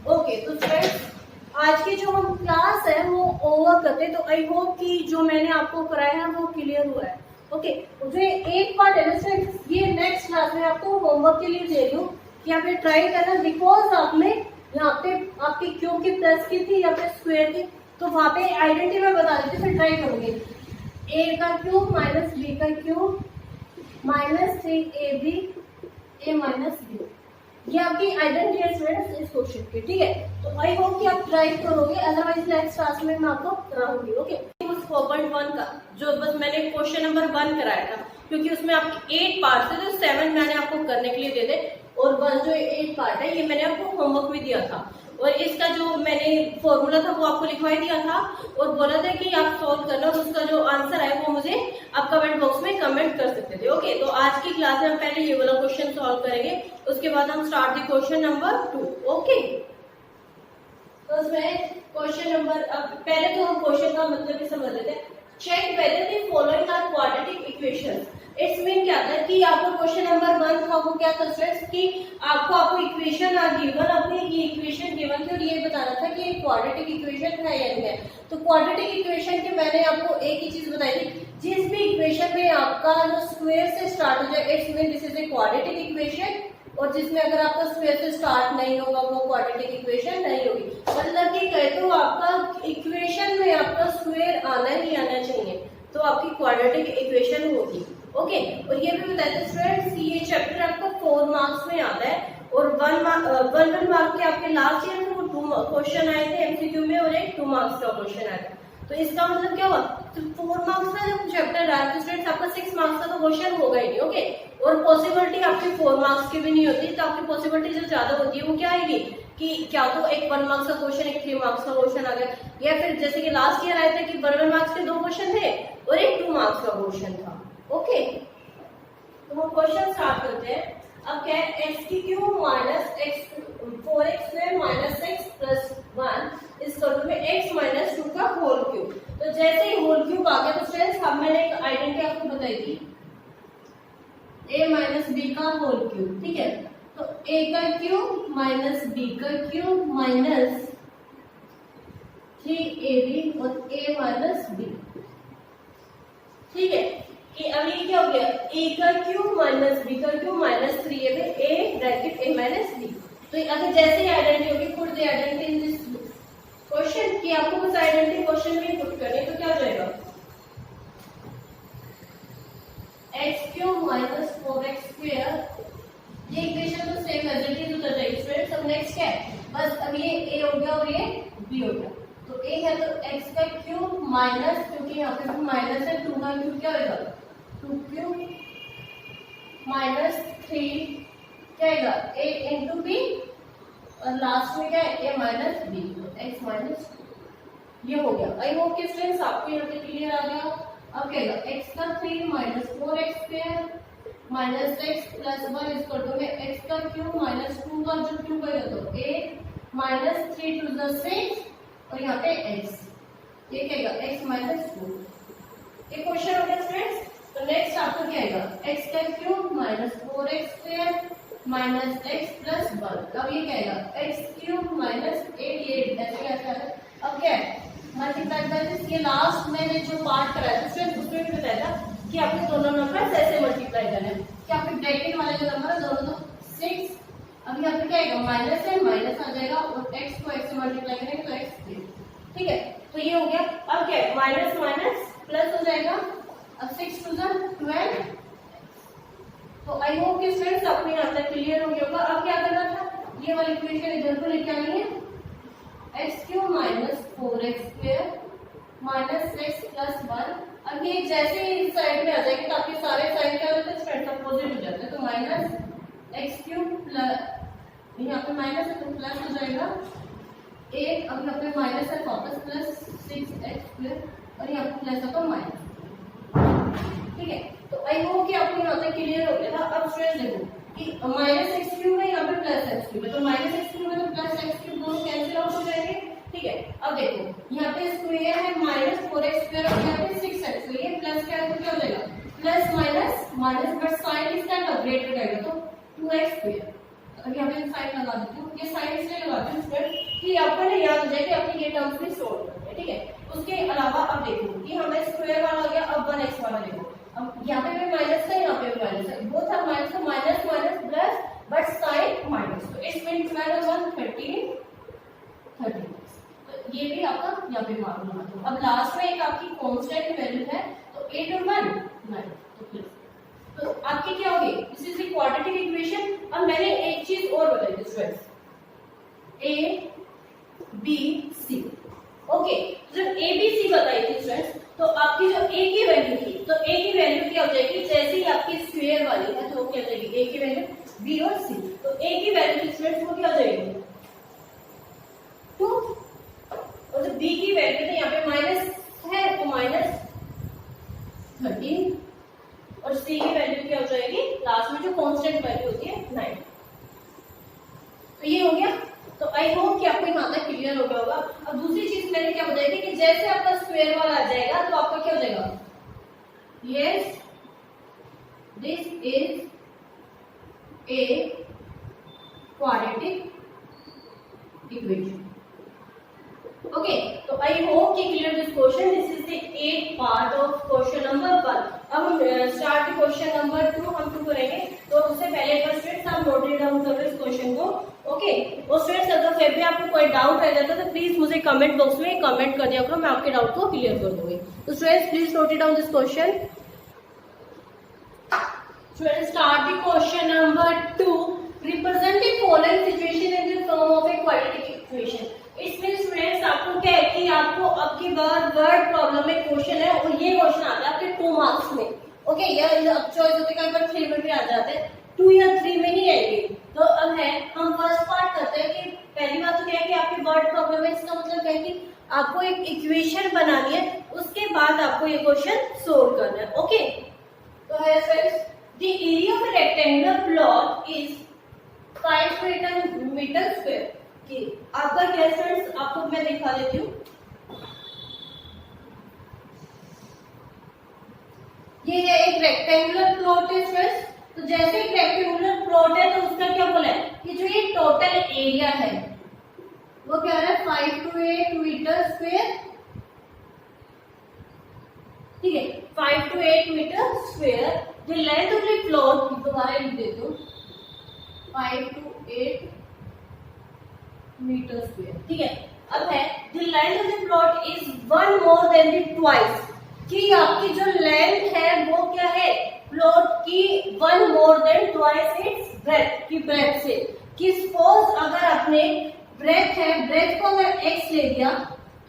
ओके। तो फ्रेंड्स आज की जो हम क्लास है वो ओवर करते, तो आई होप कि जो मैंने आपको कराया है वो क्लियर हुआ है, ओके। जो एक पार्ट है ना फ्रेंड्स, ये नेक्स्ट क्लास में आपको होमवर्क के लिए दे रही हूँ कि आप ये ट्राई करना, बिकॉज आपने यहाँ पे आपकी क्यूब की प्लस की थी या फिर स्क्वायर की, तो वहां पे आइडेंटिटी में बता देती, फिर ट्राई करोगे। ए का क्यूब माइनस बी का क्यूब माइनस 3ab ए माइनस बी, ये आपकी आइडेंटिटी है स्टूडेंट्स इस क्वेश्चन की, ठीक है। तो आई होप कि आप ट्राई करोगे, अदरवाइज नेक्स्ट क्लास में मैं आपको कराऊंगी, ओके। 4.1 का जो बस मैंने क्वेश्चन नंबर 1 कराया था, क्योंकि उसमें आपके 8 पार्ट थे, तो 7 मैंने आपको करने के लिए दे दे, और 1 जो 8 पार्ट है ये मैंने आपको होमवर्क भी दिया था, और इसका जो मैंने फॉर्मूला था वो आपको लिखवाई दिया था, और बोला था कि आप सॉल्व करना, और उसका जो आंसर है वो मुझे आप कमेंट बॉक्स में कमेंट कर सकते थे, ओके। तो आज की क्लास में हम पहले ये वाला क्वेश्चन सॉल्व करेंगे, उसके बाद हम start the question number 2, okay. तो उसमें क्वेश्चन नंबर, अब पहले तो हम क्वेश्चन का मतलब ही समझ लेते हैं। Check whether the following are quadratic equations. It's mean क्या था कि आपको क्वेश्चन नंबर 1 था वो क्या था स्टूडेंट्स कि आपको इक्वेशन आ गिवन, अपनी ये इक्वेशन गिवन थी और ये बताना था कि ये क्वाड्रेटिक इक्वेशन है या नहीं है। तो क्वाड्रेटिक इक्वेशन के मैंने आपको एक ही चीज बताई थी, जिस भी इक्वेशन में आपका जो स्क्वायर से स्टार्ट हो जाए it's mean this is a quadratic equation, और जिसमें अगर आपका स्क्वायर से स्टार्ट नहीं होगा वो क्वाड्रेटिक इक्वेशन नहीं होगी। मतलब कि कहे तो आपका इक्वेशन में आपका स्क्वायर आना ही आना चाहिए, तो आपकी क्वाड्रेटिक इक्वेशन होगी, ओके। और ये भी बताया था स्टूडेंट्स ये चैप्टर आपका 4 मार्क्स में आता है, और 1 मार्क के आपके लास्ट ईयर में वो 2 क्वेश्चन आए थे एमसीक्यू में, और एक 2 मार्क्स का क्वेश्चन आया था। तो इसका मतलब क्या हुआ, तो 4 मार्क्स का जब चैप्टर आया तो स्टूडेंट्स आपका 6 मार्क्स का तो क्वेश्चन होगा ही नहीं, ओके। और पॉसिबिलिटी आपकी 4 मार्क्स की भी नहीं होती, तो आपकी पॉसिबिलिटी जो ज्यादा होती है वो क्या आएगी कि क्या तो एक 1 मार्क्स का क्वेश्चन, एक 3 मार्क्स का क्वेश्चन आ गया, या फिर जैसे कि लास्ट ईयर आए थे कि 1 मार्क्स के 2 क्वेश्चन थे और एक 2 मार्क्स का क्वेश्चन था, ओके। तो हम क्वेश्चन स्टार्ट करते हैं। अब क्या है, एक्स की cube minus x 4x square minus x plus 1 इस टर्म में x माइनस 2 का होल क्यूब। तो जैसे ही होल क्यूब आ गया तो स्टूडेंट्स अब मैंने एक आइडेंटिटी आपको बताई थी, a माइनस बी का होल क्यूब, ठीक है। तो a का क्यूब माइनस b का क्यूब माइनस 3ab और a माइनस b, ठीक है। कि अब ये क्या हो गया, a का क्यूब माइनस b का cube minus 3ab a bracket a minus b। तो अगर जैसे ही आइडेंटिटी होगी put the identity in this question, कि आपको कुछ आइडेंटिटी क्वेश्चन में पुट करनी है, तो क्या हो जाएगा, x cube minus 4x square, ये इक्वेशन तो सेम एज इट इज उतर जाएगी स्टूडेंट्स। अब नेक्स्ट क्या है, बस अब ये a हो गया और ये b हो गया। तो a है तो x का क्यूब माइनस, क्योंकि यहाँ पे भी माइनस है, 2 का क्यूब क्या होगा 2 क्यूब माइनस 3 क्या आएगा a इंटू बी, और लास्ट में क्या है a minus B, x minus, ये हो गया। आई होप कि स्टूडेंट्स आपको यहाँ पे क्लियर आ गया। अब क्या आएगा, x का 3 minus 4x square minus x plus 1 इस टर्म में x का क्यूब माइनस 2 का जो क्यूब है तो a माइनस 3 टू द 6 और यहाँ पे x, ये क्या आएगा x माइनस 2। एक क्वेश्चन हो गया स्टूडेंट्स। तो नेक्स्ट आपको क्या आएगा, x का cube minus 4x square minus x plus 1। अब ये क्या आएगा x क्यूब माइनस 8 ऐसे कैसे आता है। अब क्या है मल्टीप्लाई बाय दिस, ये लास्ट मैंने जो पार्ट कराया था उसमें भी बताया था कि आपको दोनों नंबर ऐसे मल्टीप्लाई करने हैं, कि आपके ब्रैकेट वाले जो नंबर है दोनों तो 6, अब यहाँ पे क्या आएगा माइनस है, माइनस आ जाएगा, और x को x से मल्टीप्लाई करेंगे तो x, ठीक है। तो ये हो गया। अब क्या है माइनस माइनस प्लस हो जाएगा, अब 6 टू 12। तो आई होप कि स्टूडेंट्स अपने यहाँ तक क्लियर हो गया होगा। अब क्या करना था, ये वाली इक्वेशन इधर को लेके आनी है, x cube minus 4x square minus x plus 1। अब ये जैसे ही साइड में आ जाएगी तो आपके सारे साइन क्या हो जाते हैं स्टूडेंट्स अपोजिट हो जाते हैं। तो माइनस एक्स क्यूब प्लस, यहाँ पे माइनस है तो प्लस हो जाएगा 8, अब यहाँ पे माइनस है वापस प्लस 6x स्क्वायर, और यहाँ पे प्लस होगा माइनस, ठीक है। तो आई होप कि आपको यहाँ तक क्लियर हो गया था। अब स्टूडेंट्स देखो कि माइनस एक्स क्यूब है, यहाँ पे प्लस एक्स क्यूब है, तो माइनस एक्स क्यूब है तो प्लस एक्स क्यूब दोनों कैंसिल आउट हो जाएंगे, ठीक है। अब देखो यहाँ पे स्क्वायर है माइनस 4x स्क्वायर और यहाँ पे 6x, तो ये प्लस क्या है तो क्या हो जाएगा plus minus minus, but sign इसका अपग्रेड हो जाएगा तो 2x स्क्वायर। अब यहाँ पे साइन लगा देती हूँ, ये साइन इसलिए लगाते हैं स्टूडेंट कि आपको ना याद हो जाए कि अपनी ये टर्म्स भी सोल्व करते हैं, ठीक है। उसके अलावा अब देखो कि हमें स्क्वायर वाला हो गया, अब 1x वाला देखो, अब यहाँ पे भी माइनस है, यहाँ पे भी माइनस है, बोथ आर माइनस, तो minus minus plus but sign minus, तो इट्स मीन 12 और 1 13 13। तो ये भी आपका यहाँ पे मालूम होना चाहिए। अब लास्ट में एक आपकी कांस्टेंट वैल्यू है, तो 8 और 1 9, तो आपकी क्या होगी, this is the quadratic equation. अब मैंने एक चीज और बताई थी students, A B C. Okay, जब ए बी सी बताई थी स्टूडेंट्स, तो आपकी जो ए की वैल्यू थी, तो ए की वैल्यू क्या हो जाएगी, जैसे ही आपकी स्क्वायर वाली है तो क्या हो जाएगी, ए की वैल्यू बी और सी, तो ए की वैल्यू स्टूडेंट्स वो क्या हो जाएगी 2, और जो बी की वैल्यू थी यहाँ पे माइनस है तो माइनस 13, और सी की वैल्यू क्या हो जाएगी, लास्ट में जो कांस्टेंट वैल्यू होती है 9। तो ये हो गया। तो आई होप कि आपको यहाँ तक क्लियर हो गया होगा। अब दूसरी चीज मैंने क्या बताई थी कि जैसे आपका स्क्वायर वाला आ जाएगा तो आपका क्या हो जाएगा, yes this is a quadratic equation. Okay, तो आई होप कि clear this question, this is the 8th part of question number 1। अब हम स्टार्ट क्वेश्चन नंबर 2 हम करेंगे, तो उससे पहले एक बार स्टूडेंट्स आप नोट डाउन करो इस क्वेश्चन को। ओके, और स्टूडेंट्स अगर फिर भी आपको कोई डाउट रह जाता है तो प्लीज मुझे कमेंट बॉक्स में कमेंट कर दिया करो, मैं आपके डाउट को क्लियर कर दूंगी। तो students please note down this question. Students start the question number 2, represent the following situation in the form of A quadratic equation. इसमें स्टूडेंट्स आपको क्या है कि आपको अब की बार वर्ड प्रॉब्लम में क्वेश्चन है, और ये क्वेश्चन आता है आपके 2 मार्क्स में। ओके, या अब चॉइस होते हैं, कई बार 3 में भी आ जाते हैं, 2 या 3 में ही आएंगे। तो अब है हम फर्स्ट पार्ट करते हैं कि पहली बात तो क्या है कि आपके वर्ड प्रॉब्लम है, इसका मतलब क्या है कि आपको एक इक्वेशन बनानी है, उसके बाद आपको ये क्वेश्चन सोल्व करना है। ओके, तो है friends, the area of a rectangular plot is 5 metre square. कि आपका क्या फ्रेंड्स, आपको मैं दिखा देती हूँ, ये है एक रेक्टेंगुलर प्लॉट है फ्रेंड्स। तो जैसे एक रेक्टेंगुलर प्लॉट है तो उसका क्या बोला है कि जो ये टोटल एरिया है वो क्या है 5 to 8 मीटर स्क्वायर। ठीक है, 5 to 8 metre square. The length of the plot, दोबारा लिख देती हूँ, 5 to 8 मीटर स्क्वायर। ठीक है, अब है the length of the plot is 1 more than the twice, कि आपकी जो लेंथ है वो क्या है प्लॉट की 1 more than twice its breath की ब्रेथ से। कि सपोज अगर आपने ब्रेथ है, ब्रेथ को अगर x ले दिया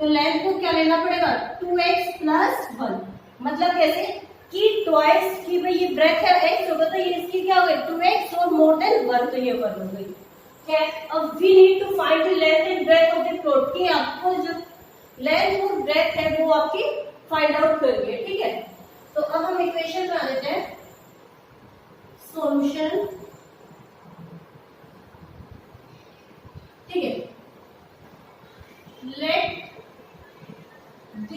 तो लेंथ को क्या लेना पड़ेगा 2x प्लस 1। मतलब कैसे कि ट्वाइस की भाई ये ब्रेथ है x होगा तो ये इसकी क्या हो गई 2x और मोर देन 1, तो ये 1 हो गई। अब we need to find the length and breadth of the plot, कि आपको जो लेंथ और ब्रेथ है वो आपकी फाइंड आउट करनी है। ठीक है, तो अब हम इक्वेशन बना देते हैं, सॉल्यूशन। ठीक है, let the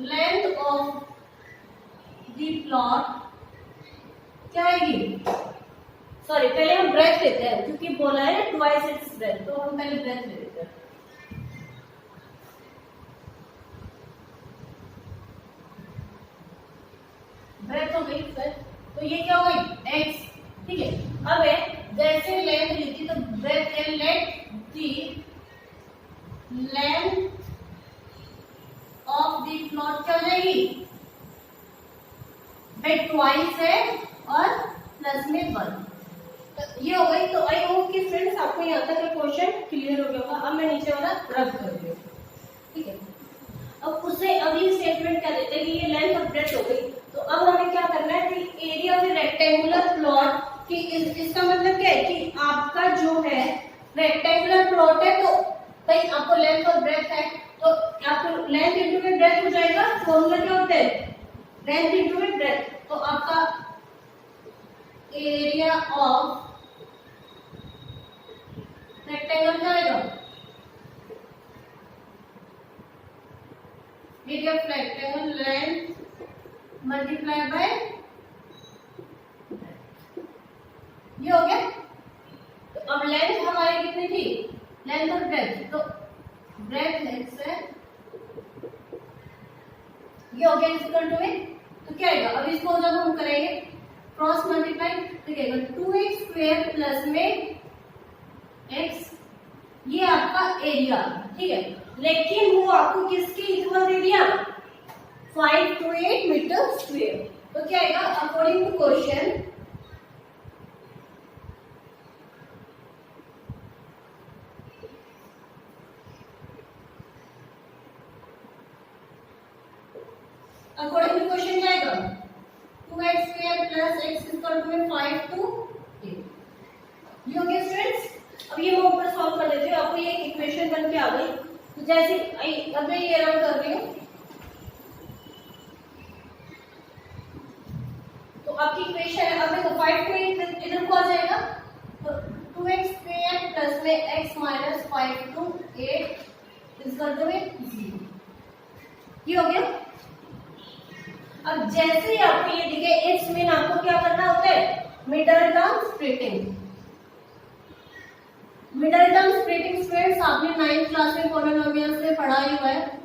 length of the plot क्या आएगी, सॉरी पहले हम ब्रेथ लेते हैं क्योंकि बोला है ट्वाइस इट्स ब्रेथ, तो हम पहले ब्रेथ ले लेते हैं। ब्रेथ हो गई ब्रेथ, तो ये क्या हो गई x। ठीक है, अब है जैसे लेंथ लिखी तो ब्रेथ है, let the length of the plot क्या हो जाएगी, ब्रेथ ट्वाइस है और प्लस में 1, तो ये हो गई। तो आई होप कि फ्रेंड्स आपको यहाँ तक का क्वेश्चन क्लियर हो गया होगा। अब मैं नीचे वाला रब कर रही हूँ। ठीक है, अब उससे अगली स्टेटमेंट क्या देते हैं कि ये लेंथ और ब्रेथ हो गई। तो अब हमें क्या करना है कि एरिया ऑफ रेक्टेंगुलर प्लॉट, कि इसका मतलब क्या है कि आपका जो है रेक्टेंगुलर प्लॉट है तो भाई आपको लेंथ और ब्रेथ है, तो आपको लेंथ इंटू में ब्रेथ हो जाएगा। फॉर्मूला क्या होता है लेंथ इंटू में ब्रेथ, तो आपका एरिया ऑफ रेक्टेंगल क्या आएगा, area of rectangle length multiply by, ये हो गया। तो अब लेंथ हमारी कितनी थी, लेंथ और ब्रेथ, तो ब्रेथ x है, ये हो गया इक्वल टू में, तो क्या आएगा, अब इसको जब हम करेंगे क्रॉस मल्टीप्लाई तो क्या आएगा 2x स्क्वायर प्लस में x ये आपका एरिया, ठीक है, लेकिन वो आपको किसके इक्वल दे दिया, 528 मीटर स्क्वायर। तो क्या आएगा according to question, according to question क्या आएगा 2x square plus x equal to 5 to 8। ये हो गया स्टूडेंट्स। अब ये मैं ऊपर सॉल्व कर देती हूँ, आपको ये इक्वेशन बन के आ गई। तो जैसे अब मैं ये रन कर रही हूँ, तो आपकी इक्वेशन है, अब देखो 5 to 8 इधर को आ जाएगा, तो 2x स्क्वायर प्लस में x minus 5 to 8 equal to 0। ये हो गया। अब जैसे ही आपको ये दिखे, इट्स मीन आपको क्या करना होता है, middle term splitting. Middle term splitting students आपने 9th क्लास में पॉलिनोमियल्स में पढ़ा ही हुआ है।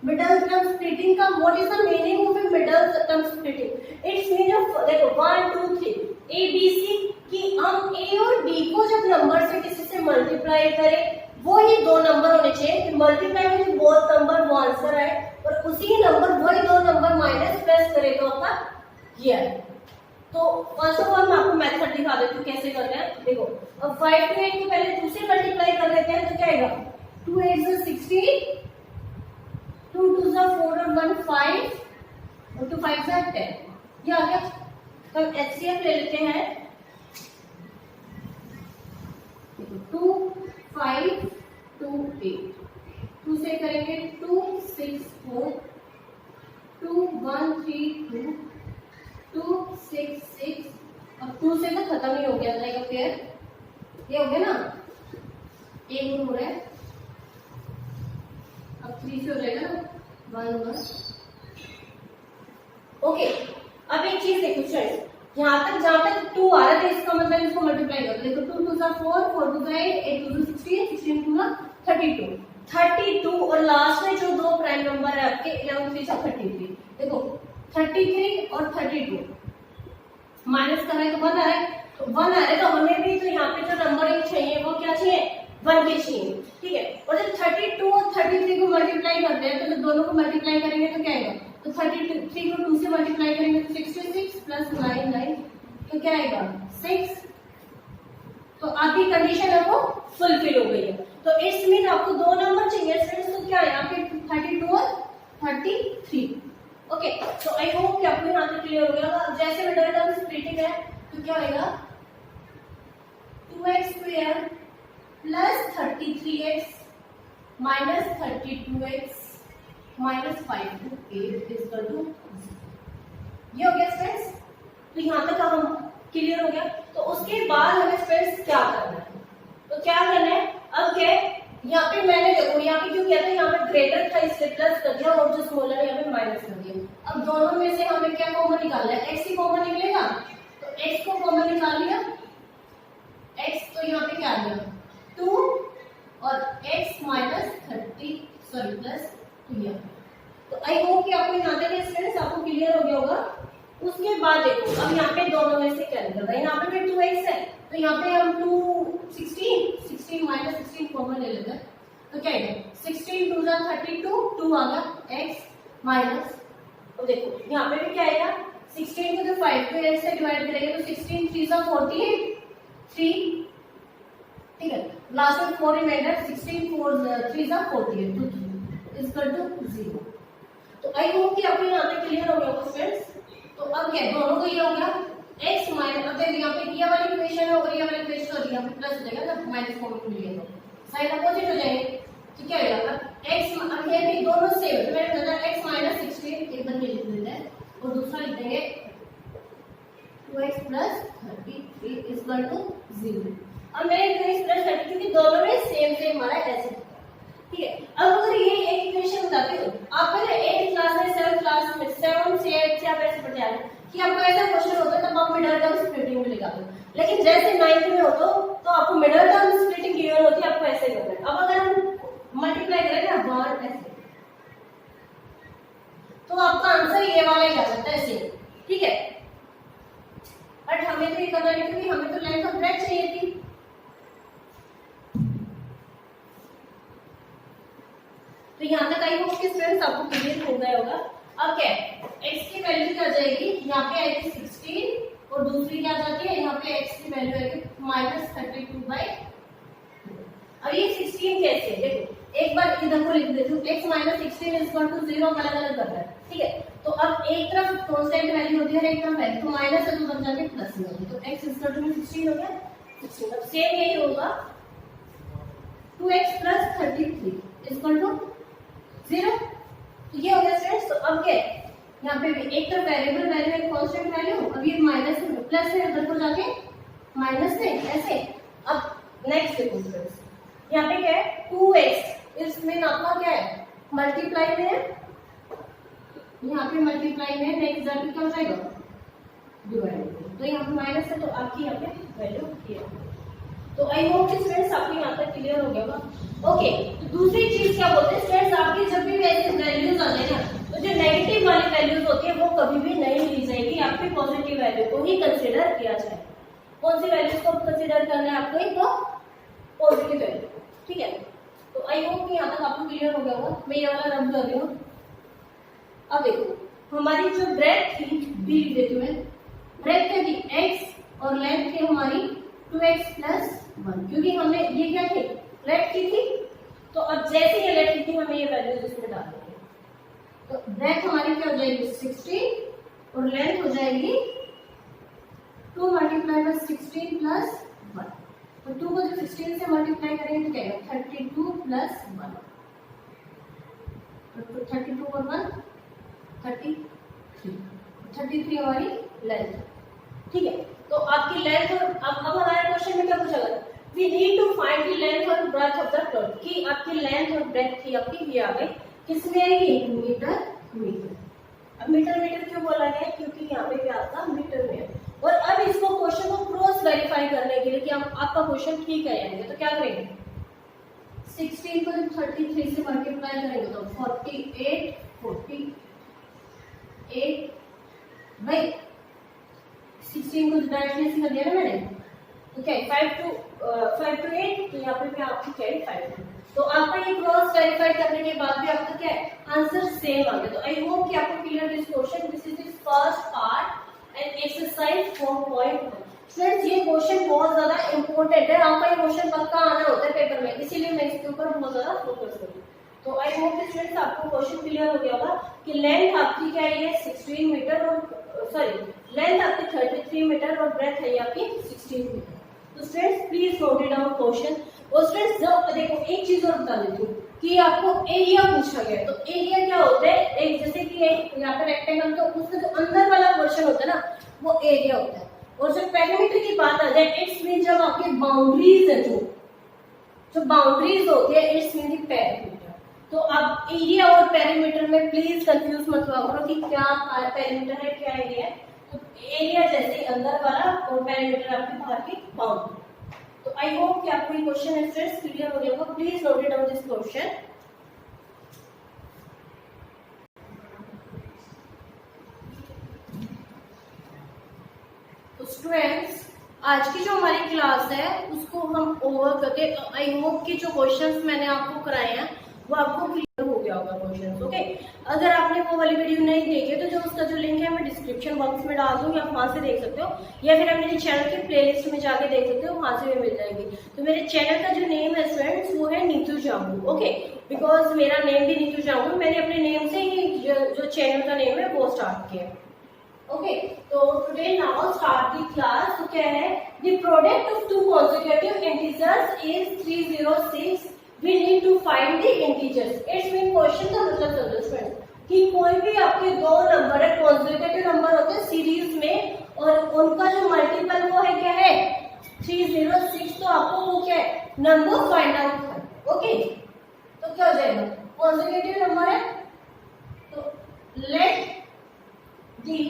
मिडल टर्म स्प्लिटिंग का what is the meaning of middle term splitting? It's mean देखो 1 2 3 ए बी सी कि हम ए और डी को जब नंबर से किसी से मल्टीप्लाई करें, वो ही दो नंबर होने चाहिए, मल्टीप्लाई में बोथ नंबर वो आंसर है, और उसी नंबर वही दो नंबर माइनस प्लस करे तो आपका ये है। तो फर्स्ट ऑफ ऑल मैं आपको मेथड दिखा देती हूँ कैसे करना है। देखो अब 5 to 8 को पहले 2 से मल्टीप्लाई कर लेते हैं, तो क्या आएगा 2 8 is 16, 2 2 is 4 और 1 5 और 2 5 is 10। ये आ गया। तो हम एचसीएफ ले लेते हैं, 2 5 2 8, 2 से करेंगे 2 6 4, 2 1 3 2, 2 6 6, अब 2 से तो खत्म ही हो गया जाएगा, फिर ये हो गया ना, एक हो रहा है, अब 3 से हो जाएगा ना 1 1। ओके, अब एक चीज देखो फ्रेंड्स, यहाँ तक जहां तक 2 आ रहा था इसका मतलब इसको मल्टीप्लाई कर देखो, 2 2 4 4 2 8 8 2 16 16 2 32 32, और लास्ट में जो दो प्राइम नंबर है आपके 11 3 33, देखो 33 और 32 माइनस कर रहे हैं तो 1 आ रहा है, तो 1 आ रहा है, तो हमें भी तो यहाँ पे जो नंबर एक चाहिए वो क्या चाहिए 1 के चाहिए, ठीक है। और जब 32 और 33 को मल्टीप्लाई करते हैं, तो जब दोनों को मल्टीप्लाई करेंगे तो क्या आएगा, तो 33 को 2 से मल्टीप्लाई करेंगे तो 66 प्लस 9 9, तो क्या आएगा 6। तो आपकी कंडीशन है वो फुलफिल हो गई है। तो इट्स मीन आपको दो नंबर चाहिए फ्रेंड्स, तो क्या है यहाँ पे 32 और 33। ओके, तो आई होप कि आपको यहाँ तक क्लियर हो गया होगा। जैसे मिडल टर्म स्प्लिटिंग है तो क्या होगा 2x square plus 33x minus 32x minus 5 to 8 equal to, ये हो गया फ्रेंड्स। तो यहाँ तक हम क्लियर हो गया। तो उसके बाद हमें फ्रेंड्स क्या करना है, तो क्या करना है, अब क्या है यहाँ पे मैंने देखो यहाँ पे क्यों किया था, यहाँ पे ग्रेटर था इसलिए प्लस कर दिया, और जो स्मॉलर है यहाँ पे माइनस कर दिया। अब दोनों में से हमें क्या कॉमन निकालना है, x ही कॉमन निकलेगा, तो x को कॉमन निकाल लिया, x तो यहाँ पे क्या आ गया 2 और x माइनस 30 सॉरी प्लस 2। तो आई होप कि आपको यहाँ तक स्टूडेंट्स आपको क्लियर हो गया होगा। उसके बाद देखो अब यहाँ पे दोनों में से कैंसिल कर रहे हैं, यहाँ पे भी 2x है, तो यहाँ पे हम 2 16 माइनस 16 कॉमन ले लेते हैं, तो क्या है 16 2 32 2 आ गया x माइनस, तो देखो यहाँ पे भी क्या आएगा 16 को तो 5 को x से डिवाइड करेंगे तो 16 3 48 3, ठीक है, लास्ट में 4 रिमाइंडर 16 4 3 48 तो 3 इक्वल टू 0। तो आई होप कि आपको यहाँ पे क्लियर हो गया होगा फ्रेंड्स। तो अब क्या दोनों को ये हो गया x माइनस, अब यहाँ पे ये वाली इक्वेशन है और ये वाली इक्वेशन और यहाँ पे प्लस हो जाएगा ना, माइनस कॉमन मिल गया तो साइन अपोजिट हो जाएंगे, तो क्या होगा x, अब ये भी दोनों सेम है, तो मैंने बताया x माइनस 16 एक बार लिख देते हैं और दूसरा लिख देंगे 2x प्लस 33 इक्वल टू 0। अब मैंने 2x प्लस 30 क्योंकि दोनों में सेम हमारा ऐसे, ठीक है। अब अगर ये एक इक्वेशन बताते हो आप पहले 8th क्लास में 7th क्लास में 7 से 8 से आप ऐसे पढ़ते आ रहे हैं कि आपको ऐसा क्वेश्चन होता है तब आप मिडल टर्म स्प्लिटिंग में लगाते हो, लेकिन जैसे 9th में हो तो आपको मिडल टर्म स्प्लिटिंग क्लियर होती है, आपको ऐसे करना है। अब अगर हम मल्टीप्लाई करेंगे ना बार ऐसे, तो आपका आंसर ये वाला ही आ जाता है ऐसे, ठीक है। बट हमें तो ये करना नहीं क्योंकि हमें तो लेंथ ऑफ ब्रेथ चाहिए थी। तो यहाँ तक आई होप कि स्टूडेंट्स आपको क्लियर हो गया होगा। अब क्या है, x की वैल्यू क्या आ जाएगी, यहाँ पे आएगी 16 और दूसरी क्या जाती है, यहाँ पे x की वैल्यू आएगी -32/। अब ये 16 कैसे है, देखो एक बार इधर को लिख देती हूँ, x - 16 = 0 अलग अलग कर रहा है, ठीक है। तो अब एक तरफ कांस्टेंट वैल्यू होती है और एक तरफ वैल्यू, तो माइनस है तो बन जाके प्लस में होगी, तो x = 16 हो गया 16। अब सेम यही होगा 2x + 33 = 0। तो ये हो गया स्टूडेंट्स। तो अब क्या है, यहाँ पे भी एक तरफ वेरिएबल वैल्यू है, कांस्टेंट वैल्यू, अब ये माइनस में प्लस है, उधर को जाके माइनस में ऐसे। अब नेक्स्ट देखो स्टूडेंट्स, यहाँ पे क्या है 2x, इसमें आपका क्या है मल्टीप्लाई में है, यहाँ पे मल्टीप्लाई में, नेक्स्ट जाके क्या हो जाएगा डिवाइड। तो यहाँ पे माइनस है तो आपकी यहाँ पे वैल्यू ये है। तो आई होप कि स्टूडेंट्स आपको यहाँ तक क्लियर हो गया होगा। ओके, तो दूसरी चीज क्या बोलते हैं स्टूडेंट्स, आपकी जब भी ऐसे वैल्यूज आ जाए ना, तो जो नेगेटिव वाली वैल्यूज होती है वो कभी भी नहीं ली जाएगी, आपकी पॉजिटिव वैल्यू को ही कंसीडर किया जाए। कौन सी वैल्यूज को कंसीडर करना है आपको, एक पॉजिटिव वैल्यू, ठीक है। तो आई होप कि यहाँ तक आपको क्लियर हो गया होगा। मैं ये वाला रब कर रही हूँ। अब देखो हमारी जो ब्रेथ थी, बी लिख देती हूँ मैं, ब्रेथ क्या थी x और लेंथ थी हमारी 2x + 1, क्योंकि हमने ये क्या थी लेफ्ट की थी। तो अब जैसे ये लेफ्ट की थी हमें ये वैल्यू इसमें डाल देंगे, तो ब्रेथ हमारी क्या हो जाएगी 16 और लेंथ हो जाएगी 2 × 16 + 1। तो 2 को जब 16 से मल्टीप्लाई करेंगे तो क्या आएगा 32 + 1, तो 32 और 1 33 हमारी लेंथ, ठीक है। तो आपकी लेंथ, और अब हमारे क्वेश्चन में क्या पूछा गया, we need to find the length और ब्रेथ ऑफ द कर्व, कि आपकी लेंथ और ब्रेथ थी आपकी ये आ गई, किसमें आएगी मीटर मीटर। अब मीटर मीटर क्यों बोला गया, क्योंकि यहाँ पे क्या आता मीटर में है। और अब इसको क्वेश्चन को क्रॉस वेरीफाई करने के लिए कि आपका क्वेश्चन ठीक है यानी, तो क्या करेंगे 16 को 33 से मल्टीप्लाई करेंगे तो 48 भाई 16 को डायरेक्टली से कर दिया ना मैंने, तो क्या 5 to 8, तो यहाँ पे भी आपकी क्या है 5। तो आपका ये क्रॉस वेरीफाई करने के बाद भी आपका क्या है आंसर सेम आ गया। तो आई होप कि आपको clear this question, this is the first part and exercise 4.1। Friends ये क्वेश्चन बहुत ज्यादा इंपॉर्टेंट है, आपका ये क्वेश्चन पक्का आना होता है पेपर में, इसीलिए मैं इसके ऊपर बहुत ज्यादा फोकस करूँ। तो आई होप स्टूडेंट्स आपको क्वेश्चन क्लियर हो गया होगा कि लेंथ आपकी क्या है 16 मीटर और सॉरी लेंथ आपकी 33 मीटर और ब्रेथ है आपकी 16 मीटर। तो students please note it down question. और स्टूडेंट्स जब देखो एक चीज और बता देती हूँ कि आपको एरिया पूछा गया, तो एरिया क्या होता है, एक जैसे कि एक यहाँ पे रेक्टेंगल, तो उसका जो अंदर वाला पोर्शन होता है ना वो एरिया होता है। और जब पेरीमीटर की बात आ जाए, इट्स मीन जब आपकी बाउंड्रीज है, जो बाउंड्रीज होती है इट्स मीन पेरीमीटर। तो आप एरिया और पेरीमीटर में प्लीज कंफ्यूज मत हुआ करो कि क्या पेरीमीटर है क्या एरिया है। तो एरिया जैसे अंदर वाला और पेरीमीटर आपके बाहर की बाउंड्री। तो आई होप कि आपको ये क्वेश्चन स्टूडेंट्स क्लियर हो गया होगा। Please note it down this question. तो स्टूडेंट्स आज की जो हमारी क्लास है उसको हम ओवर करके, आई होप कि जो क्वेश्चंस मैंने आपको कराए हैं वो आपको क्लियर हो गया होगा क्वेश्चंस। ओके, अगर आपने वो वाली वीडियो नहीं देखी तो जो उसका जो लिंक है मैं डिस्क्रिप्शन बॉक्स में डाल दूंगी, आप वहां से देख सकते हो, या फिर आप मेरे चैनल के प्लेलिस्ट में जाके देख सकते हो, वहां से भी मिल जाएगी। तो मेरे चैनल का जो नेम है स्टूडेंट्स वो है नीतू जामू। ओके, बिकॉज मेरा नेम भी नीतू जामू, मैंने अपने नेम से ही जो चैनल का नेम है वो स्टार्ट किया। ओके, तो today now start the class. तो क्या है, the product of two consecutive integers is 306। We need to find the integers. It's mean question का मतलब समझो स्टूडेंट कि कोई भी आपके दो नंबर है, कॉन्सेक्यूटिव नंबर होते हैं सीरीज में, और उनका जो मल्टीपल वो है क्या है 306। तो आपको वो क्या है नंबर फाइंड आउट करना। ओके, तो क्या हो जाएगा कॉन्सेक्यूटिव नंबर है, तो let the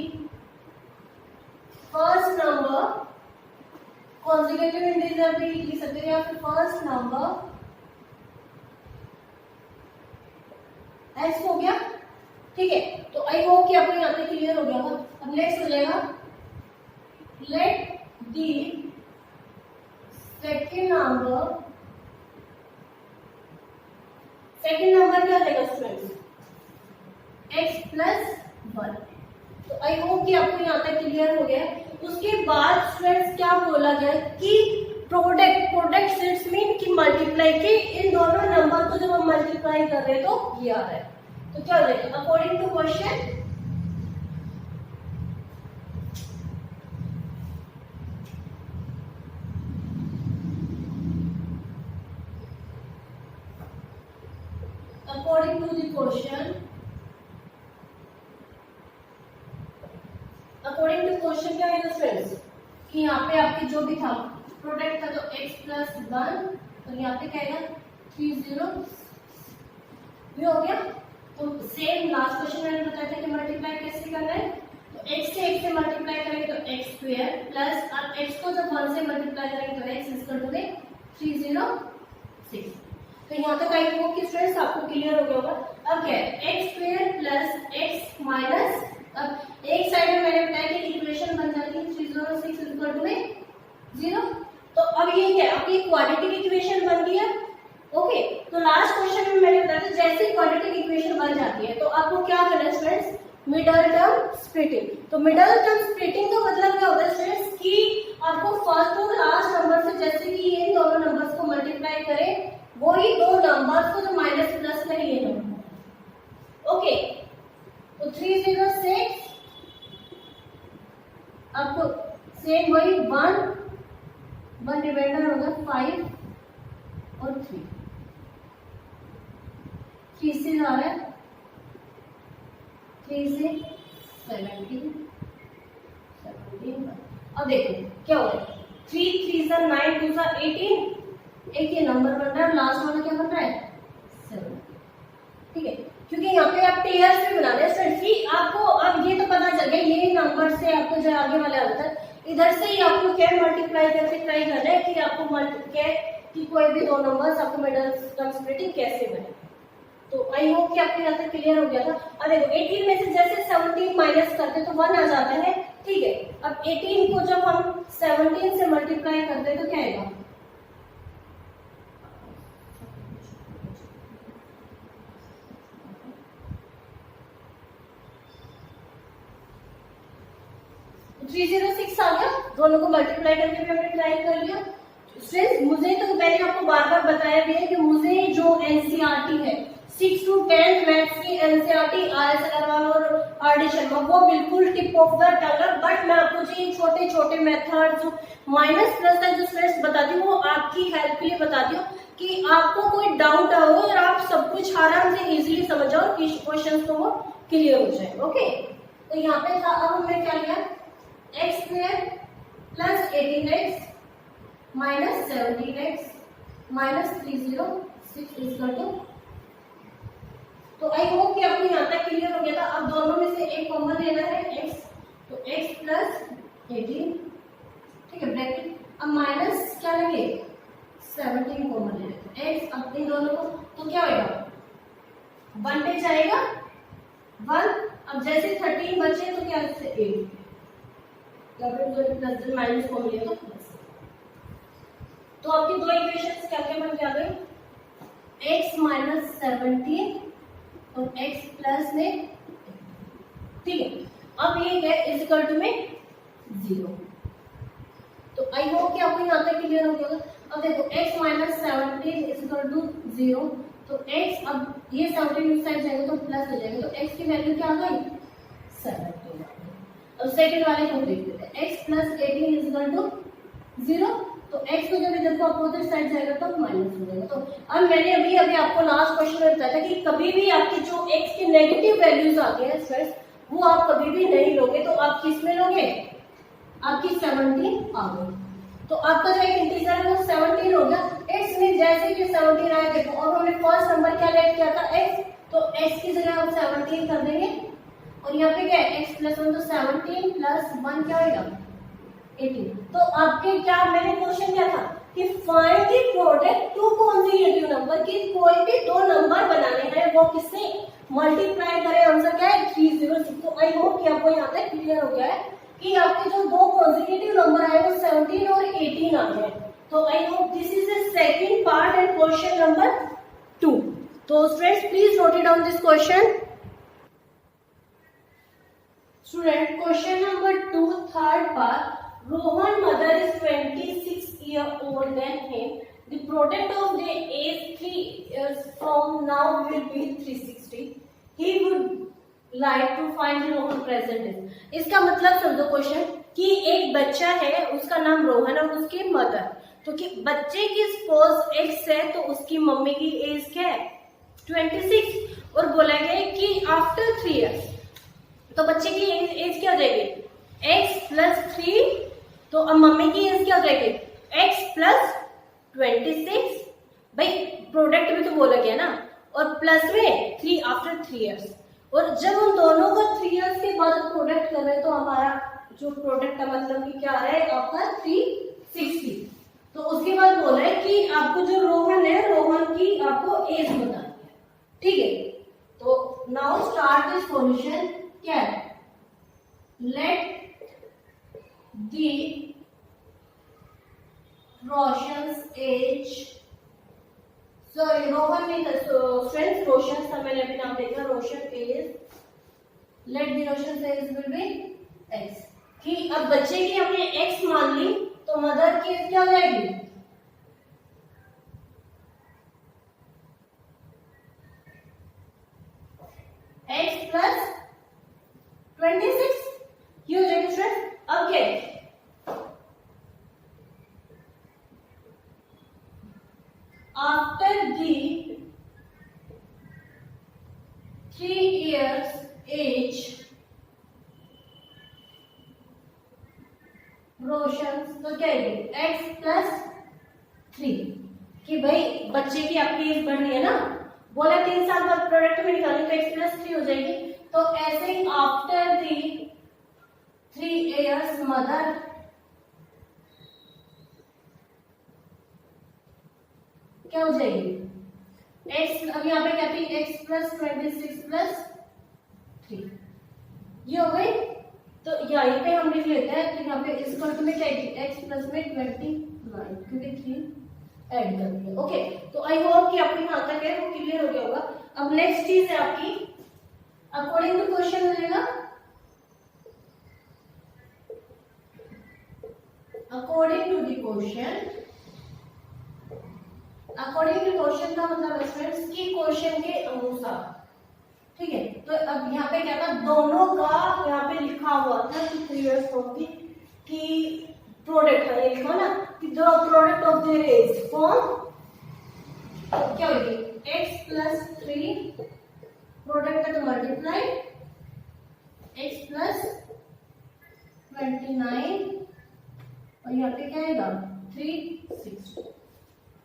first number consecutive integer भी लिख सकते हैं, या फिर फर्स्ट नंबर एक्स हो गया। ठीक है, तो आई होप कि आपको यहाँ पे क्लियर हो गया होगा। अब नेक्स्ट हो जाएगा let the second number क्या देगा स्टूडेंट्स, x प्लस 1। तो आई होप कि आपको यहाँ तक क्लियर हो गया है। उसके बाद स्टूडेंट्स क्या बोला गया कि प्रोडक्ट सेट्स मीन कि मल्टीप्लाई के इन दोनों नंबर को जब हम मल्टीप्लाई कर रहे हैं तो ये आ रहा है, तो क्या हो जाएगा according to question according to the question क्या है फ्रेंड्स कि यहाँ पे आपके जो भी था प्रोडक्ट था तो x प्लस 1 और यहाँ पे क्या आएगा 30 ये हो गया। तो सेम लास्ट क्वेश्चन मैंने बताया था कि मल्टीप्लाई कैसे करना है, तो x से x से मल्टीप्लाई करेंगे तो x स्क्वायर प्लस अब x को जब 1 से मल्टीप्लाई करेंगे तो x इक्वल टू 306। तो यहाँ तक आई होप कि स्टूडेंट्स आपको क्लियर हो गया होगा। अब क्या है x square plus x minus, अब एक साइड में मैंने बताया कि इक्वेशन बन जाती है 306 इक्वल टू 0। तो अब ये क्या है आपकी क्वाड्रेटिक इक्वेशन बन गई है। ओके, तो लास्ट क्वेश्चन में मैंने बताया था जैसे क्वाड्रेटिक इक्वेशन बन जाती है तो आपको क्या करना है स्टूडेंट्स, मिडल टर्म स्प्लिटिंग। तो मिडल टर्म स्प्लिटिंग का मतलब क्या होता है स्टूडेंट्स कि आपको फर्स्ट और लास्ट नंबर से जैसे कि ये दोनों नंबर्स को मल्टीप्लाई करें वही दो नंबर्स को जो माइनस प्लस करें ये नंबर। ओके, तो 306 आपको सेम वही 1 रिमाइंडर होगा 5 और 3 से आ रहा है 3 से 17। अब देखो क्या हो रहा है 3 3 सा 9 2 सा 18, एक ये नंबर बन रहा है, लास्ट वाला क्या बन रहा है 7। ठीक है, क्योंकि यहाँ पे आप पेयर्स भी बना रहे हैं कि आपको अब ये तो पता चल गया ये नंबर से आपको जो आगे वाला आता है इधर से ही आपको क्या मल्टीप्लाई करके ट्राई करना है कि आपको क्या कि कोई भी दो नंबर्स आपको मिडल टर्म स्प्लिटिंग कैसे बने। तो आई होप कि आपको यहाँ तक क्लियर हो गया था। अब देखो 18 में से जैसे 17 माइनस करते तो 1 आ जाता है। ठीक है, अब 18 को जब हम 17 से मल्टीप्लाई करते हैं तो क्या आएगा 306 आ गया। दोनों को मल्टीप्लाई करके भी हमने ट्राई कर लिया। स्टूडेंट्स मुझे तो मैंने आपको बार बार बताया भी है कि मुझे जो एनसीईआरटी है 6 to 10 मैथ्स की एनसीईआरटी आर एस अग्रवाल और आर डी शर्मा वो बिल्कुल टिप ऑफ द टंग है। बट मैं आपको जो ये छोटे छोटे मेथड जो माइनस प्लस तक जो स्टूडेंट्स बताती हूँ वो आपकी हेल्प के लिए बताती हूँ कि आपको कोई डाउट हो और आप सब कुछ आराम से इजीली समझ जाओ क्वेश्चन को वो क्लियर हो जाए। ओके, तो यहाँ पे था अब हमने क्या लिया x square plus 18x minus 17x minus 306 equal to. तो आई होप कि आपको यहाँ तक क्लियर हो गया था। अब दोनों में से एक कॉमन लेना है x, तो x प्लस 18। ठीक है, ब्रैकेट अब माइनस क्या लेंगे 17 कॉमन ले लेते हैं x। अब इन दोनों को तो क्या होगा 1 पे जाएगा 1। अब जैसे 13 बचे तो क्या इससे 8 या फिर प्लस माइनस कॉमन लिया तो प्लस। तो आपकी दो इक्वेशंस क्या क्या बन गए x माइनस 17 और x प्लस में। ठीक है, अब ये है इज इक्वल टू में 0। तो आई होप कि आपको यहाँ तक क्लियर हो गया। अब देखो x minus 17 is equal to 0, तो x अब ये 17 इस साइड जाएगा तो प्लस हो जाएगा, तो x की वैल्यू क्या आ गई 17। अब सेकंड वाले को देख लेते हैं x plus 18 is equal to 0, तो x को जब इधर को अपोजिट साइड जाएगा तो माइनस हो जाएगा। तो अब मैंने अभी आपको लास्ट क्वेश्चन में बताया था कि कभी भी आपकी जो x की नेगेटिव वैल्यूज आती है स्टूडेंट्स वो आप कभी भी नहीं लोगे, तो आप किस में लोगे आपकी 17 आ गई। तो आपका जो एक इंटीजर है वो 17 हो गया। x में जैसे कि 17 आया देखो, और हमने फर्स्ट नंबर क्या लेट किया था x, तो x की जगह हम 17 कर देंगे और यहाँ पे क्या है x प्लस 1, तो 17 प्लस 1 क्या होगा 18। तो आपके क्या मैंने क्वेश्चन क्या था कि find the product two consecutive number की कोई भी दो नंबर बनाने हैं वो किससे मल्टीप्लाई करें, आंसर क्या है 306। तो आई होप कि आपको यहाँ तक क्लियर हो गया है। कि आपके जो दो पॉजिटिव नंबर आए वो 17 और 18 आ गए। तो I hope this is the second part and question number 2। तो students please note it down this question. Student question number 2 third part, Rohan mother is 26-year-old than him. The product of their age 3 years from now will be 360. He would like to find Rohan present age. इसका मतलब समझो question कि एक बच्चा है, उसका नाम रोहन और उसकी मदर, तो कि बच्चे की सपोज एक्स है तो उसकी मम्मी की एज क्या है 26, और बोला गया है कि आफ्टर 3 years तो बच्चे की एज क्या हो जाएगी x प्लस 3, तो अब मम्मी की एज क्या हो जाएगी x प्लस 26। भाई प्रोडक्ट भी तो बोला गया ना, और प्लस में 3 आफ्टर 3 years, और जब हम दोनों को 3 years के बाद प्रोडक्ट कर रहे हैं तो हमारा जो प्रोडक्ट का मतलब कि क्या आ रहा है आपका 360। तो उसके बाद बोला है कि आपको जो रोहन है, रोहन की आपको एज बतानी है, ठीक है। तो नाउ स्टार्ट द सॉल्यूशन। क्या है, let the Roshan's age, sorry Rohan नहीं था फ्रेंड्स, रोशन था, मैंने अभी नाम देखा Roshan age, let the Roshan age will be X, कि अब बच्चे की हमने एक्स मान ली तो मदर की एज क्या हो जाएगी एक्स प्लस 26, ये हो जाएगी स्टूडेंट। अब क्या है, आफ्टर दी 3 years एज रोशन, तो क्या है x प्लस 3, कि भाई बच्चे की आपकी एज बढ़ रही है ना, बोला 3 साल बाद प्रोडक्ट में निकालनी तो x प्लस 3 हो जाएगी। तो ऐसे ही आफ्टर दी 3 years मदर क्या हो जाएगी x, अब यहाँ पे क्या थी x प्लस 26 प्लस 3, ये हो गई। तो यहीं पे हम लिख लेते हैं, तो यहाँ पे इस पर में क्या है x प्लस में 29, क्योंकि 3 ऐड कर दिया। ओके, तो आई होप कि आपको यहाँ तक है वो क्लियर हो गया होगा। अब नेक्स्ट चीज है आपकी अकॉर्डिंग टू क्वेश्चन मिलेगा, according to the question, according to question का मतलब है फ्रेंड्स कि क्वेश्चन के अनुसार, ठीक है। तो अब यहाँ पे क्या था, दोनों का यहाँ पे लिखा हुआ था कि 3 years from the कि प्रोडक्ट है, ये लिखा ना कि the product of their age from क्या होगी x प्लस 3, प्रोडक्ट का तो मल्टीप्लाई x प्लस 29, और यहाँ पे क्या आएगा 360,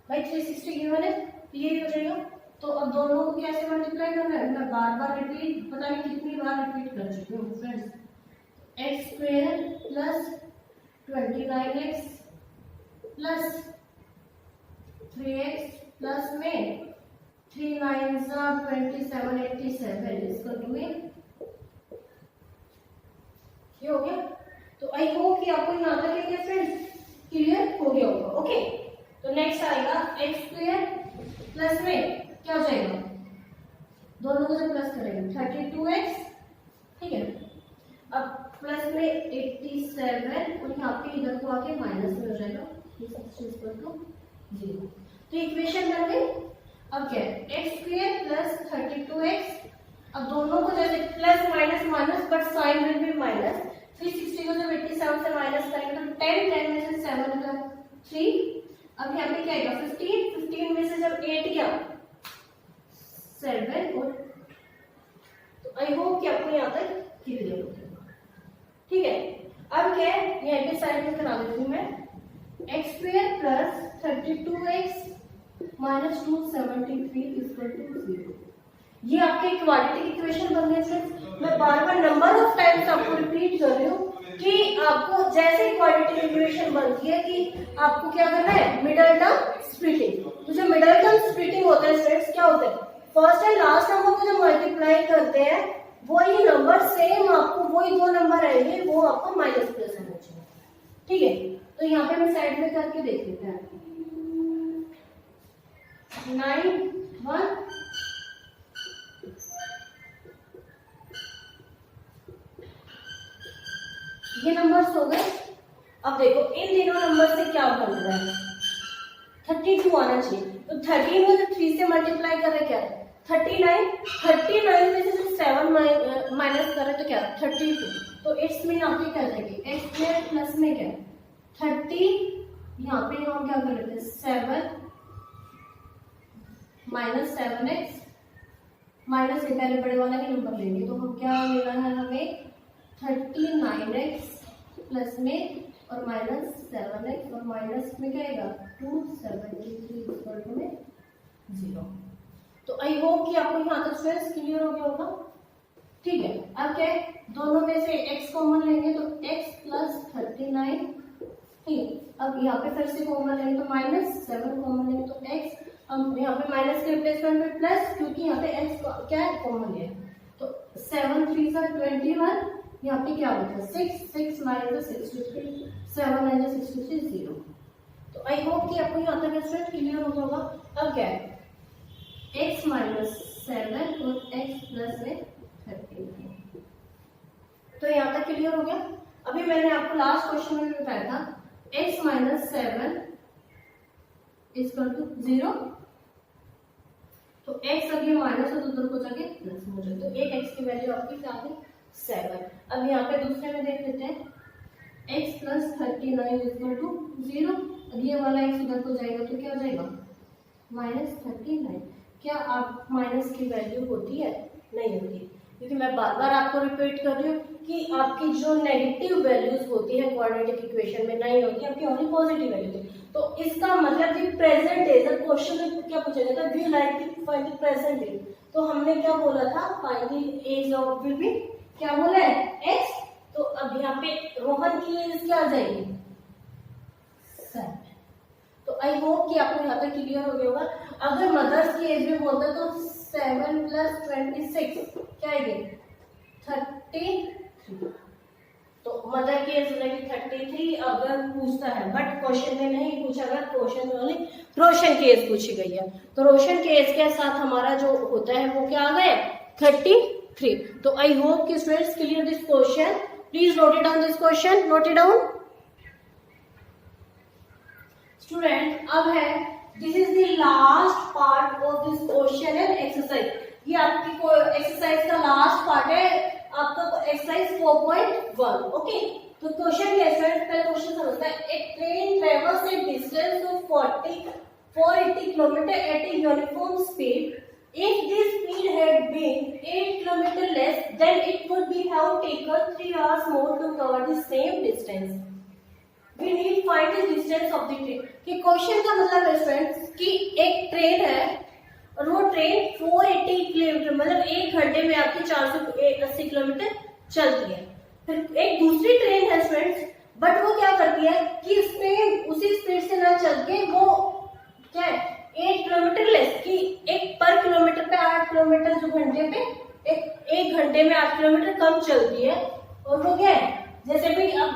भाई 360 गिवन है, ये हो जाएगा। तो अब दोनों को कैसे मल्टीप्लाई करना है, मैं बार बार रिपीट, पता नहीं कितनी बार रिपीट कर चुकी हूँ friends, x square plus 29x plus 3x plus में 3 9 27 87 इसका तुम्हें ये हो गया। तो आई होप कि आपको यहाँ तक क्या फ्रेंड्स क्लियर हो गया होगा। ओके, तो नेक्स्ट आएगा एक्स स्क्वायर प्लस में क्या हो जाएगा, दोनों को जब प्लस करेंगे 32x, ठीक है। अब प्लस में 87 और यहाँ पे इधर को आके माइनस में हो जाएगा, ये सब चीज पर तो 0, तो इक्वेशन बन गई। अब क्या है एक्स स्क्वायर प्लस 32x, अब दोनों को जैसे plus minus minus but sign will be minus, 360 को जब 87 से माइनस करेंगे तो 10 में से 7 का 3, अब यहाँ पे क्या आएगा 15 में से जब 8 गया 7, और तो आई होप कि आपको यहाँ तक क्लियर हो गया, ठीक है। अब क्या है यहाँ पे साइड में करा देती हूँ मैं, x square plus 32x minus 273 equal to 0, ये आपके क्वाड्रेटिक इक्वेशन बन गए फ्रेंड्स। मैं बार बार नंबर ऑफ टाइम्स आपको रिपीट कर रही हूँ कि आपको जैसे क्वाड्रेटिक इक्वेशन बनती है कि आपको क्या करना है मिडिल टर्म स्प्लिटिंग। तो जो मिडिल टर्म स्प्लिटिंग होता है फ्रेंड्स क्या होता है, फर्स्ट एंड लास्ट नंबर को जब मल्टीप्लाई करते हैं वही नंबर सेम आपको वही दो नंबर आएंगे, वो आपको माइनस प्लस होना चाहिए। ठीक है, तो यहाँ पे हम साइड में करके देख लेते हैं। 9 1 ये नंबर्स हो गए। अब देखो इन तीनों नंबर से क्या बन रहा है, 32 आना चाहिए। तो 13 को जब 3 से मल्टीप्लाई कर रहे क्या है 39 में से जब 7 माइनस कर रहे तो क्या 32। तो इट्स में यहाँ पे क्या जाएगी एक्स स्क्वायर प्लस में क्या 30, यहाँ पे हम क्या कर लेते हैं 7 माइनस 7x माइनस से पहले बड़े वाला ही नंबर लेंगे, तो हम क्या लेना है हमें 39x प्लस में और माइनस 7x और माइनस में क्या आएगा 273 में 0। तो आई होप कि आपको यहाँ तक स्ट्रेस क्लियर हो गया होगा। ठीक है, अब क्या है दोनों में से x कॉमन लेंगे तो x प्लस 39। ठीक, अब यहाँ पे फिर से कॉमन लेंगे तो माइनस 7 कॉमन लेंगे तो x, हम यहाँ पे माइनस के रिप्लेसमेंट में प्लस, क्योंकि यहाँ पे x क्या है कॉमन है। तो 7 3 21, यहाँ पे क्या होता है 6 माइनस 63, 7 माइनस 63 0। तो आई होप कि आपको यहाँ तक स्ट्रेस क्लियर हो होगा। अब क्या है x माइनस 7 और x प्लस में 13। तो यहाँ तक क्लियर हो गया। अभी मैंने आपको लास्ट क्वेश्चन में बताया था x माइनस 7 इक्वल टू 0। तो x अब ये माइनस और उधर को जाके प्लस हो जाए, तो एक x की वैल्यू आपकी क्या थी 7। अब यहाँ पे दूसरे में देख लेते हैं x प्लस 39 इक्वल टू 0। अब ये वाला x उधर को जाएगा तो क्या हो जाएगा माइनस 39। क्या आप माइनस की वैल्यू होती है नहीं होती, क्योंकि मैं बार बार आपको रिपीट कर रही हूँ कि आपकी जो नेगेटिव वैल्यूज होती है क्वाड्रेटिक इक्वेशन में नहीं होती, आपकी ओनली पॉजिटिव वैल्यू होती है। तो इसका मतलब कि प्रेजेंट एज क्वेश्चन में क्या पूछा गया था we like to find the present age, तो हमने क्या बोला था find the age of will be क्या बोला है x। तो अब यहाँ पे रोहन की एज क्या आ जाएगी 7। तो आई होप कि आपको यहाँ तक क्लियर हो गया होगा। अगर मदर्स की एज में बोलते तो 7 प्लस 26 क्या आएगी 33। तो मदर की एज रहेगी 33 अगर पूछता है, बट क्वेश्चन में नहीं पूछा गया, क्वेश्चन में ओनली रोशन की एज पूछी गई है। तो रोशन की एज के साथ हमारा जो होता है वो क्या आ गया 33। तो आई होप कि students clear this question. Please note it down this question, note it down student. अब है this is the last part of this question and exercise. ये आपकी एक्सरसाइज का लास्ट पार्ट है, आपका एक्सरसाइज 4.1। ओके, तो question ये है, पहले क्वेश्चन समझते हैं। एक train travels a distance of 480 kilometre at a uniform speed. If this speed had been 8 km less, then it would be have taken 3 hours more to cover the same distance. We need find the distance of the train. कि question का मतलब है students कि एक train है और वो train 480 kilometre मतलब 1 घंटे में आपकी 480 किलोमीटर चलती है। फिर एक दूसरी ट्रेन है स्टूडेंट्स, बट वो क्या करती है कि इसमें उसी स्पीड से ना चल के वो क्या है 8 किलोमीटर लेस की एक पर किलोमीटर पे 8 किलोमीटर जो घंटे पे एक घंटे में 8 किलोमीटर कम चलती है। और वो क्या है जैसे भी अब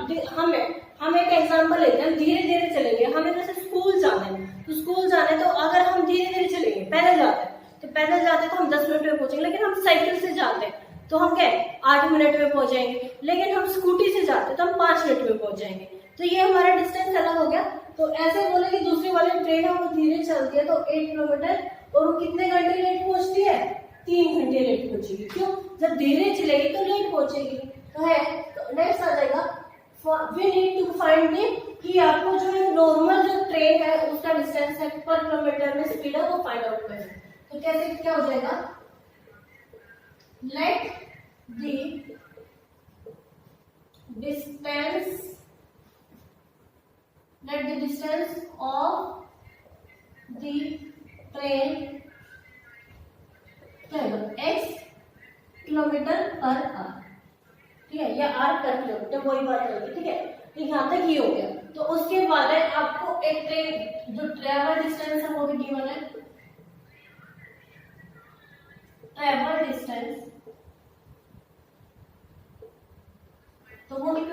हम एक एग्जांपल लेते हैं, हम धीरे धीरे चलेंगे। हमें जैसे स्कूल जाना है तो स्कूल जाना है, तो अगर हम धीरे धीरे चलेंगे पैदल जाते हैं तो पैदल जाते तो हम 10 मिनट में पहुंचेंगे, लेकिन हम साइकिल से जाते हैं तो हम क्या 8 मिनट में पहुंच जाएंगे, लेकिन हम स्कूटी से जाते हैं तो हम 5 मिनट में पहुंच जाएंगे। तो ये हमारा डिस्टेंस अलग हो गया। तो ऐसे बोले कि दूसरी वाली ट्रेन है वो धीरे चलती है तो 8 किलोमीटर और वो कितने घंटे लेट पहुंचती है 3 घंटे लेट पहुंचेगी। क्यों, जब धीरे चलेगी तो लेट पहुंचेगी। तो है नेक्स्ट आ जाएगा we need to find the कि आपको जो नॉर्मल जो ट्रेन है उसका डिस्टेंस है पर किलोमीटर में स्पीड है वो फाइंड आउट करें। तो कैसे क्या हो जाएगा let the distance of the train क्या है x किलोमीटर पर आवर, ठीक है, या r पर किलोमीटर वही बात होगी। ठीक है, तो यहाँ तक ही हो गया। तो उसके बाद है आपको एक ट्रेन जो ट्रेवल डिस्टेंस है वो भी गिवन है। ट्रेवल डिस्टेंस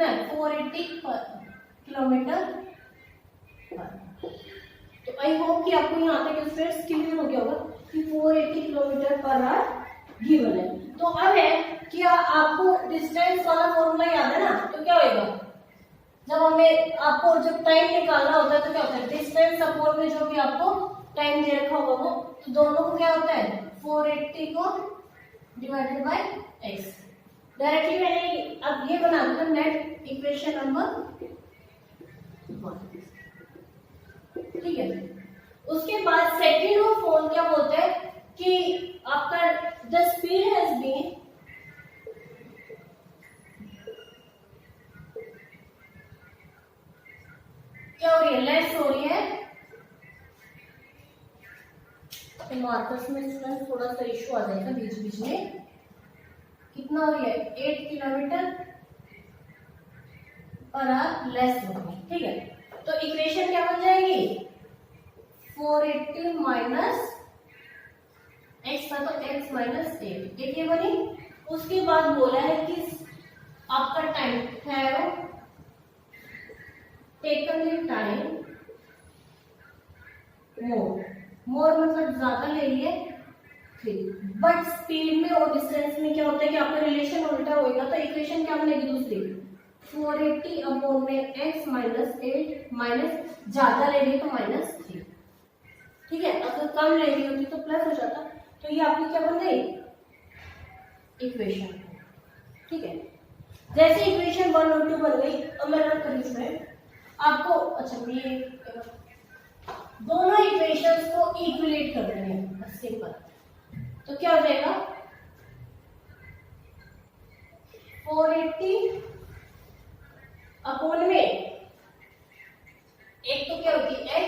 कितना है 480 किलोमीटर पर। तो आई होप कि आपको यहाँ तक स्ट्रेस क्लियर हो गया होगा कि 480 किलोमीटर पर आवर गिवन है। तो अब है कि आपको डिस्टेंस वाला फॉर्मूला याद है ना, तो क्या होगा जब हमें आपको जब टाइम निकालना होता है तो क्या होता है डिस्टेंस अपॉन में जो भी आपको टाइम दे रखा होगा वो, तो दोनों को क्या होता है 480 को डिवाइडेड बाय x। डायरेक्टली मैंने अब ये बना दिया नेट इक्वेशन नंबर 1, ठीक है। उसके बाद सेकंड ऑफ ऑल क्या बोलते हैं कि आपका द स्पीड हैज बीन क्या हो रही है लेस हो रही है। मार्कर्स में स्टूडेंट थोड़ा सा इशू आ जाएगा बीच बीच में। कितना हो रही है 8 किलोमीटर पर आवर लेस हो रही है, ठीक है। तो इक्वेशन क्या बन जाएगी 480 माइनस एक्स था तो x माइनस 8 ये बनी। उसके बाद बोला है कि आपका टाइम है टेकन द टाइम मोर मतलब ज्यादा ले लिए 3, बट स्पीड में और डिस्टेंस में क्या होता है कि आपका रिलेशन उल्टा होगा। तो इक्वेशन क्या बनेगी दूसरी 480 अपॉन में x माइनस 8 माइनस ज्यादा ले रही तो माइनस 3, ठीक है। अगर कम ले रही होती तो प्लस हो जाता। तो ये आपकी क्या बन गई इक्वेशन, ठीक है। जैसे इक्वेशन 1 और 2 बन गई, अब मैं रख करी इसमें आपको अच्छा ये दोनों इक्वेशंस को इक्विलेट कर देंगे बस सिंपल। तो क्या हो जाएगा 480 अपॉन में एक तो क्या होती है x,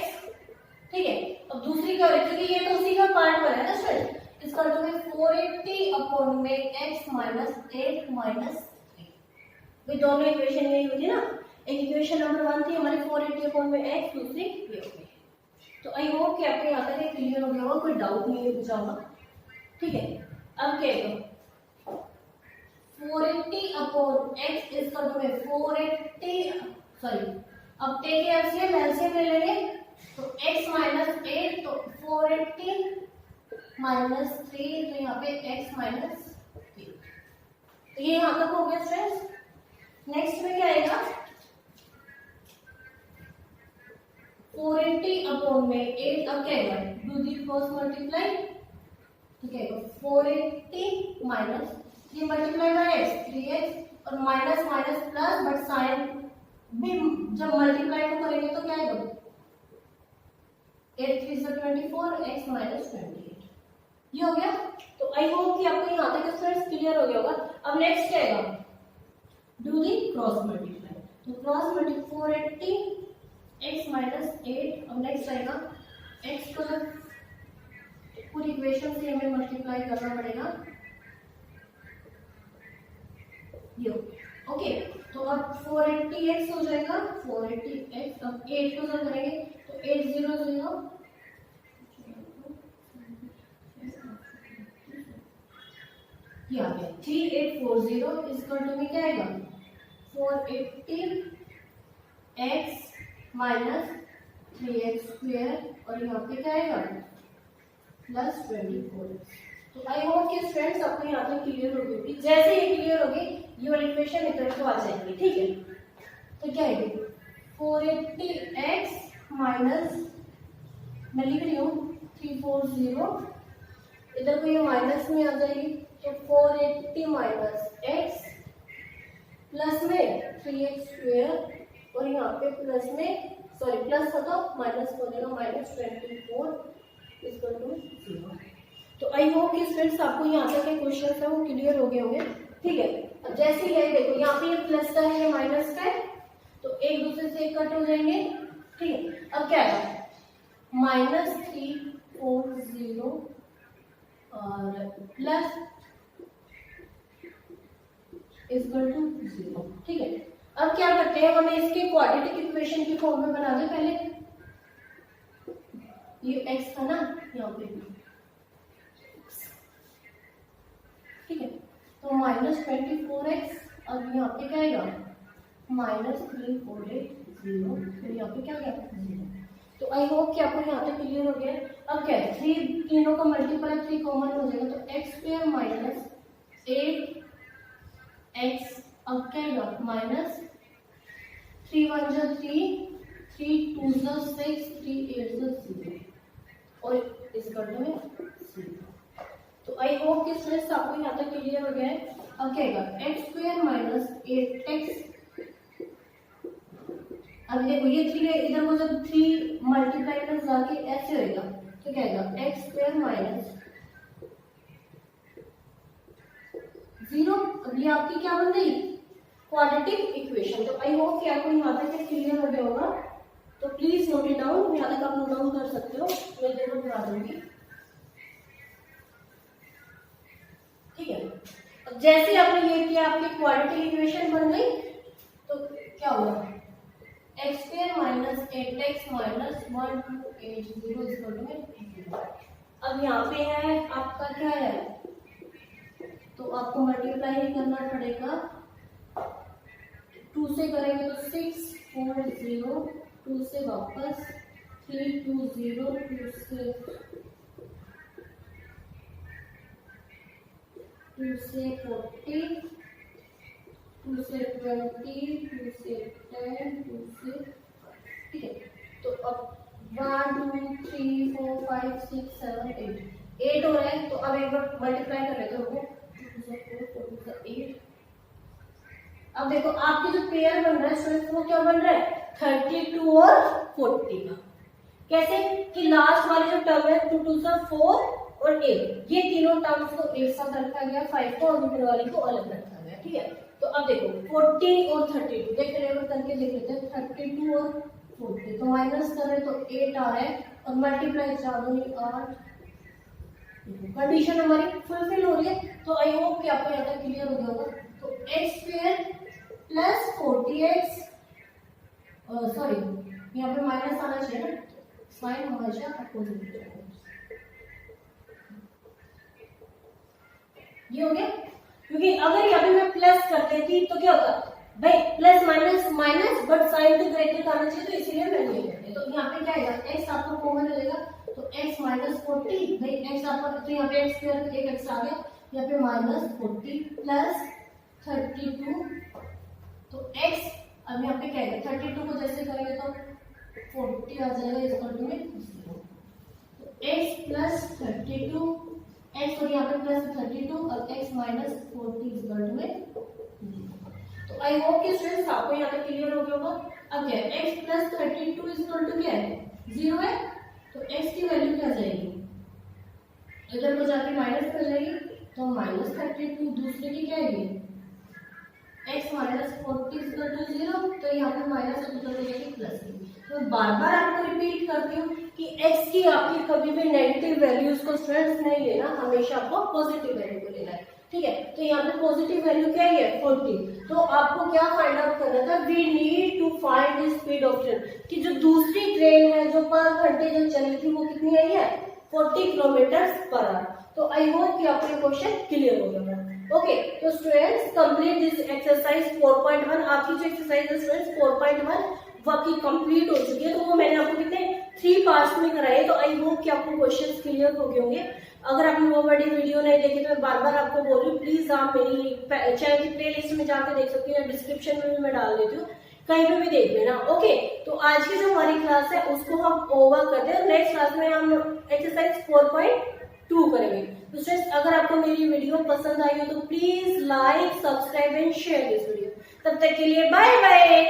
ठीक है। अब दूसरी क्या होती है ये तो उसी का पार्ट बना है ना स्टूडेंट, इसका अर्थ है 480 अपॉन में x माइनस 8 माइनस 3। भाई दोनों इक्वेशन यही होती ना, एक इक्वेशन नंबर 1 थी हमारी 480 अपॉन में x, दूसरी ये हो गई। तो आई होप कि आपको यहाँ तक क्लियर हो गया होगा, कोई डाउट नहीं पूछा होगा, ठीक है। अब क्या है 480 अपॉन x इसका अर्थ है 480 सॉरी अब टेक एलसीएम ले लेंगे तो x माइनस 8 तो 480 माइनस 3 तो यहाँ पे x माइनस 3। तो ये यहाँ तक हो गया स्टूडेंट्स। नेक्स्ट में क्या आएगा 480 अपॉन में 8, अब क्या आएगा डू दी क्रॉस मल्टीप्लाई, ठीक है। 480 माइनस ये मल्टीप्लाई बाय x 3x और minus minus plus, but sign भी जब मल्टीप्लाई को करेंगे तो क्या आएगा 8 3 से 24 x माइनस 28, ये हो गया। तो आई होप कि आपको यहाँ तक स्टूडेंट्स क्लियर हो गया होगा। अब नेक्स्ट क्या आएगा डू दी क्रॉस मल्टीप्लाई, तो क्रॉस मल्टीप्लाई 480 x माइनस 8। अब नेक्स्ट आएगा x को पूरी इक्वेशन से हमें मल्टीप्लाई करना पड़ेगा ये, ओके। तो अब 480x हो जाएगा 480x, अब 8 को जब करेंगे तो 800 ये आ गया 3840 इसका टू में क्या आएगा 480x माइनस 3x स्क्वायर और यहाँ पे क्या आएगा प्लस 24। तो आई होप कि स्टूडेंट्स आपको यहाँ तक क्लियर हो गई। जैसे ही क्लियर हो गई ये वाली इक्वेशन इधर को आ जाएगी, ठीक है। तो क्या है 480x माइनस मैं लिख रही हूँ 340, इधर को ये माइनस में आ जाएगी तो 480 माइनस x प्लस में 3x स्क्वायर और यहाँ पे प्लस में सॉरी प्लस था तो माइनस हो जाएगा माइनस 24 इक्वल टू 0। तो आई होप कि स्टूडेंट्स आपको यहाँ तक के क्वेश्चन है वो क्लियर हो गए होंगे, ठीक है। अब जैसे ही देखो यहाँ पे ये प्लस का है ये माइनस का है तो एक दूसरे से कट हो जाएंगे, ठीक है। अब क्या है माइनस 340 और प्लस इक्वल टू 0, ठीक है। अब क्या करते हैं हमें इसके क्वाड्रेटिक इक्वेशन की फॉर्म में बना दे पहले। ये x था ना यहाँ पे, ठीक है। तो माइनस 24x अब यहाँ पे क्या आएगा -3480, तो यहाँ पे क्या गया 0। तो आई होप कि आपको यहाँ तक क्लियर हो गया। अब क्या है, 3 तीनों का मल्टीप्लाई 3 कॉमन हो जाएगा, तो x² माइनस 8x, अब क्या आएगा माइनस 3 1 जा 3, 3 2 जा 6, 3 8 जा 0, और इस करने में 0। तो आई होप कि स्टूडेंट्स आपको यहाँ तक क्लियर हो गया है। अब क्या आएगा x² माइनस 8x, अब देखो ये 3 इधर को जब 3 मल्टीप्लाई में जाके ऐसे होएगा, तो क्या आएगा x² माइनस 0। अब ये आपकी क्या बन गई क्वाड्रेटिक इक्वेशन। तो आई होप कि आपको यहाँ तक क्लियर हो गया होगा। तो प्लीज नोट इट डाउन, यहाँ तक आप नोट डाउन कर सकते हो, मैं देखो करा दूंगी। ठीक है, अब जैसे आपने ये किया आपकी क्वाड्रेटिक इक्वेशन बन गई, तो क्या होगा x² माइनस 8x माइनस 1280 में। अब यहाँ पे है आपका क्या है, तो आपको मल्टीप्लाई ही करना पड़ेगा, 2 से करेंगे तो 6 4 0, 2 से वापस 3 2 0, 2 से 40, 2 से 20, 2 से 10, 2 से, ठीक है। तो अब 1 2 3 4 5 6 7 8 हो रहा है, तो अब एक बार मल्टीप्लाई कर लेते हो, 2 से 4 4 से 8। अब देखो आपके जो पेयर बन रहा है स्टूडेंट्स, वो क्या बन रहा है 32 और 40 का। कैसे कि लास्ट वाली जो टर्म है 2 2 से 4 और 8, ये तीनों टर्म्स को एक साथ रखा गया, 5 को और ऊपर वाली को अलग रखा गया। ठीक है, तो अब देखो 40 और 32 देख रहे हो, करके देख लेते हैं, 32 और 40, तो माइनस कर रहे तो 8 आ रहा है, और मल्टीप्लाई 4 दूनी 8, कंडीशन हमारी फुलफिल हो रही है। तो आई होप कि आपको यहाँ तक क्लियर हो गया होगा। तो x² प्लस 40x, सॉरी यहाँ पे माइनस आना चाहिए ना, साइन हमेशा अपोजिट रहेगा। ये हो गया, क्योंकि अगर यहाँ पे मैं प्लस कर देती तो क्या होता भाई, plus minus minus, but sign तो ग्रेटर आना चाहिए, तो इसीलिए मैं नहीं करती। तो यहाँ पे क्या आएगा x आपको कॉमन रहेगा, तो x माइनस 40, भाई x आपका, तो यहाँ पे x² एक x आ गया, यहाँ पे माइनस 40 प्लस 32, तो x अब यहाँ पे क्या आएगा 32 को जैसे करेंगे तो 40 आ जाएगा, इस में 0, तो x प्लस 32 x, और यहाँ पे प्लस 32 और x माइनस 40 इस में। तो आई होप कि स्टूडेंट्स आपको यहाँ पे क्लियर हो गया होगा। अब क्या है x plus 32 is equal to क्या है 0 है, तो x की वैल्यू क्या जाएगी, इधर को जाके माइनस कर जाएगी, तो माइनस 32, दूसरे की क्या आएगी x minus 40 is equal to 0, तो यहाँ पे माइनस उधर हो जाएगी प्लस की। तो बार बार आपको रिपीट करती हूँ कि x की आपकी कभी भी नेगेटिव वैल्यूज को स्टूडेंट्स नहीं लेना, हमेशा आपको पॉजिटिव वैल्यू को लेना है। ठीक है, तो यहाँ पे पॉजिटिव वैल्यू क्या है 40, तो आपको क्या फाइंड आउट करना था, we need to find the speed of train, कि जो दूसरी ट्रेन है जो पर घंटे जो चली थी वो कितनी आई है 40 किलोमीटर पर आवर। तो आई होप कि आपको ये क्वेश्चन क्लियर हो गया। ओके, तो स्टूडेंट्स कंप्लीट दिस एक्सरसाइज 4.1। आपकी जो एक्सरसाइज है स्टूडेंट्स 4.1 बाकी कंप्लीट हो चुकी है, तो वो मैंने आपको कितने 3 पार्ट्स में कराई है। तो आई होप कि आपको क्वेश्चंस क्लियर हो गए होंगे। अगर आपने वो बड़ी वीडियो नहीं देखी तो मैं बार बार आपको बोल रही हूँ, प्लीज आप मेरी चैनल की प्लेलिस्ट में जाकर देख सकते हो, या डिस्क्रिप्शन में भी मैं डाल देती हूँ, कहीं पे भी देख लेना। ओके, तो आज की जो हमारी क्लास है उसको हम ओवर करते हैं, नेक्स्ट क्लास में हम एक्सरसाइज 4.2 करेंगे। तो स्टूडेंट्स अगर आपको मेरी वीडियो पसंद आई हो तो please like, subscribe and share this video. तब तक के लिए बाय बाय।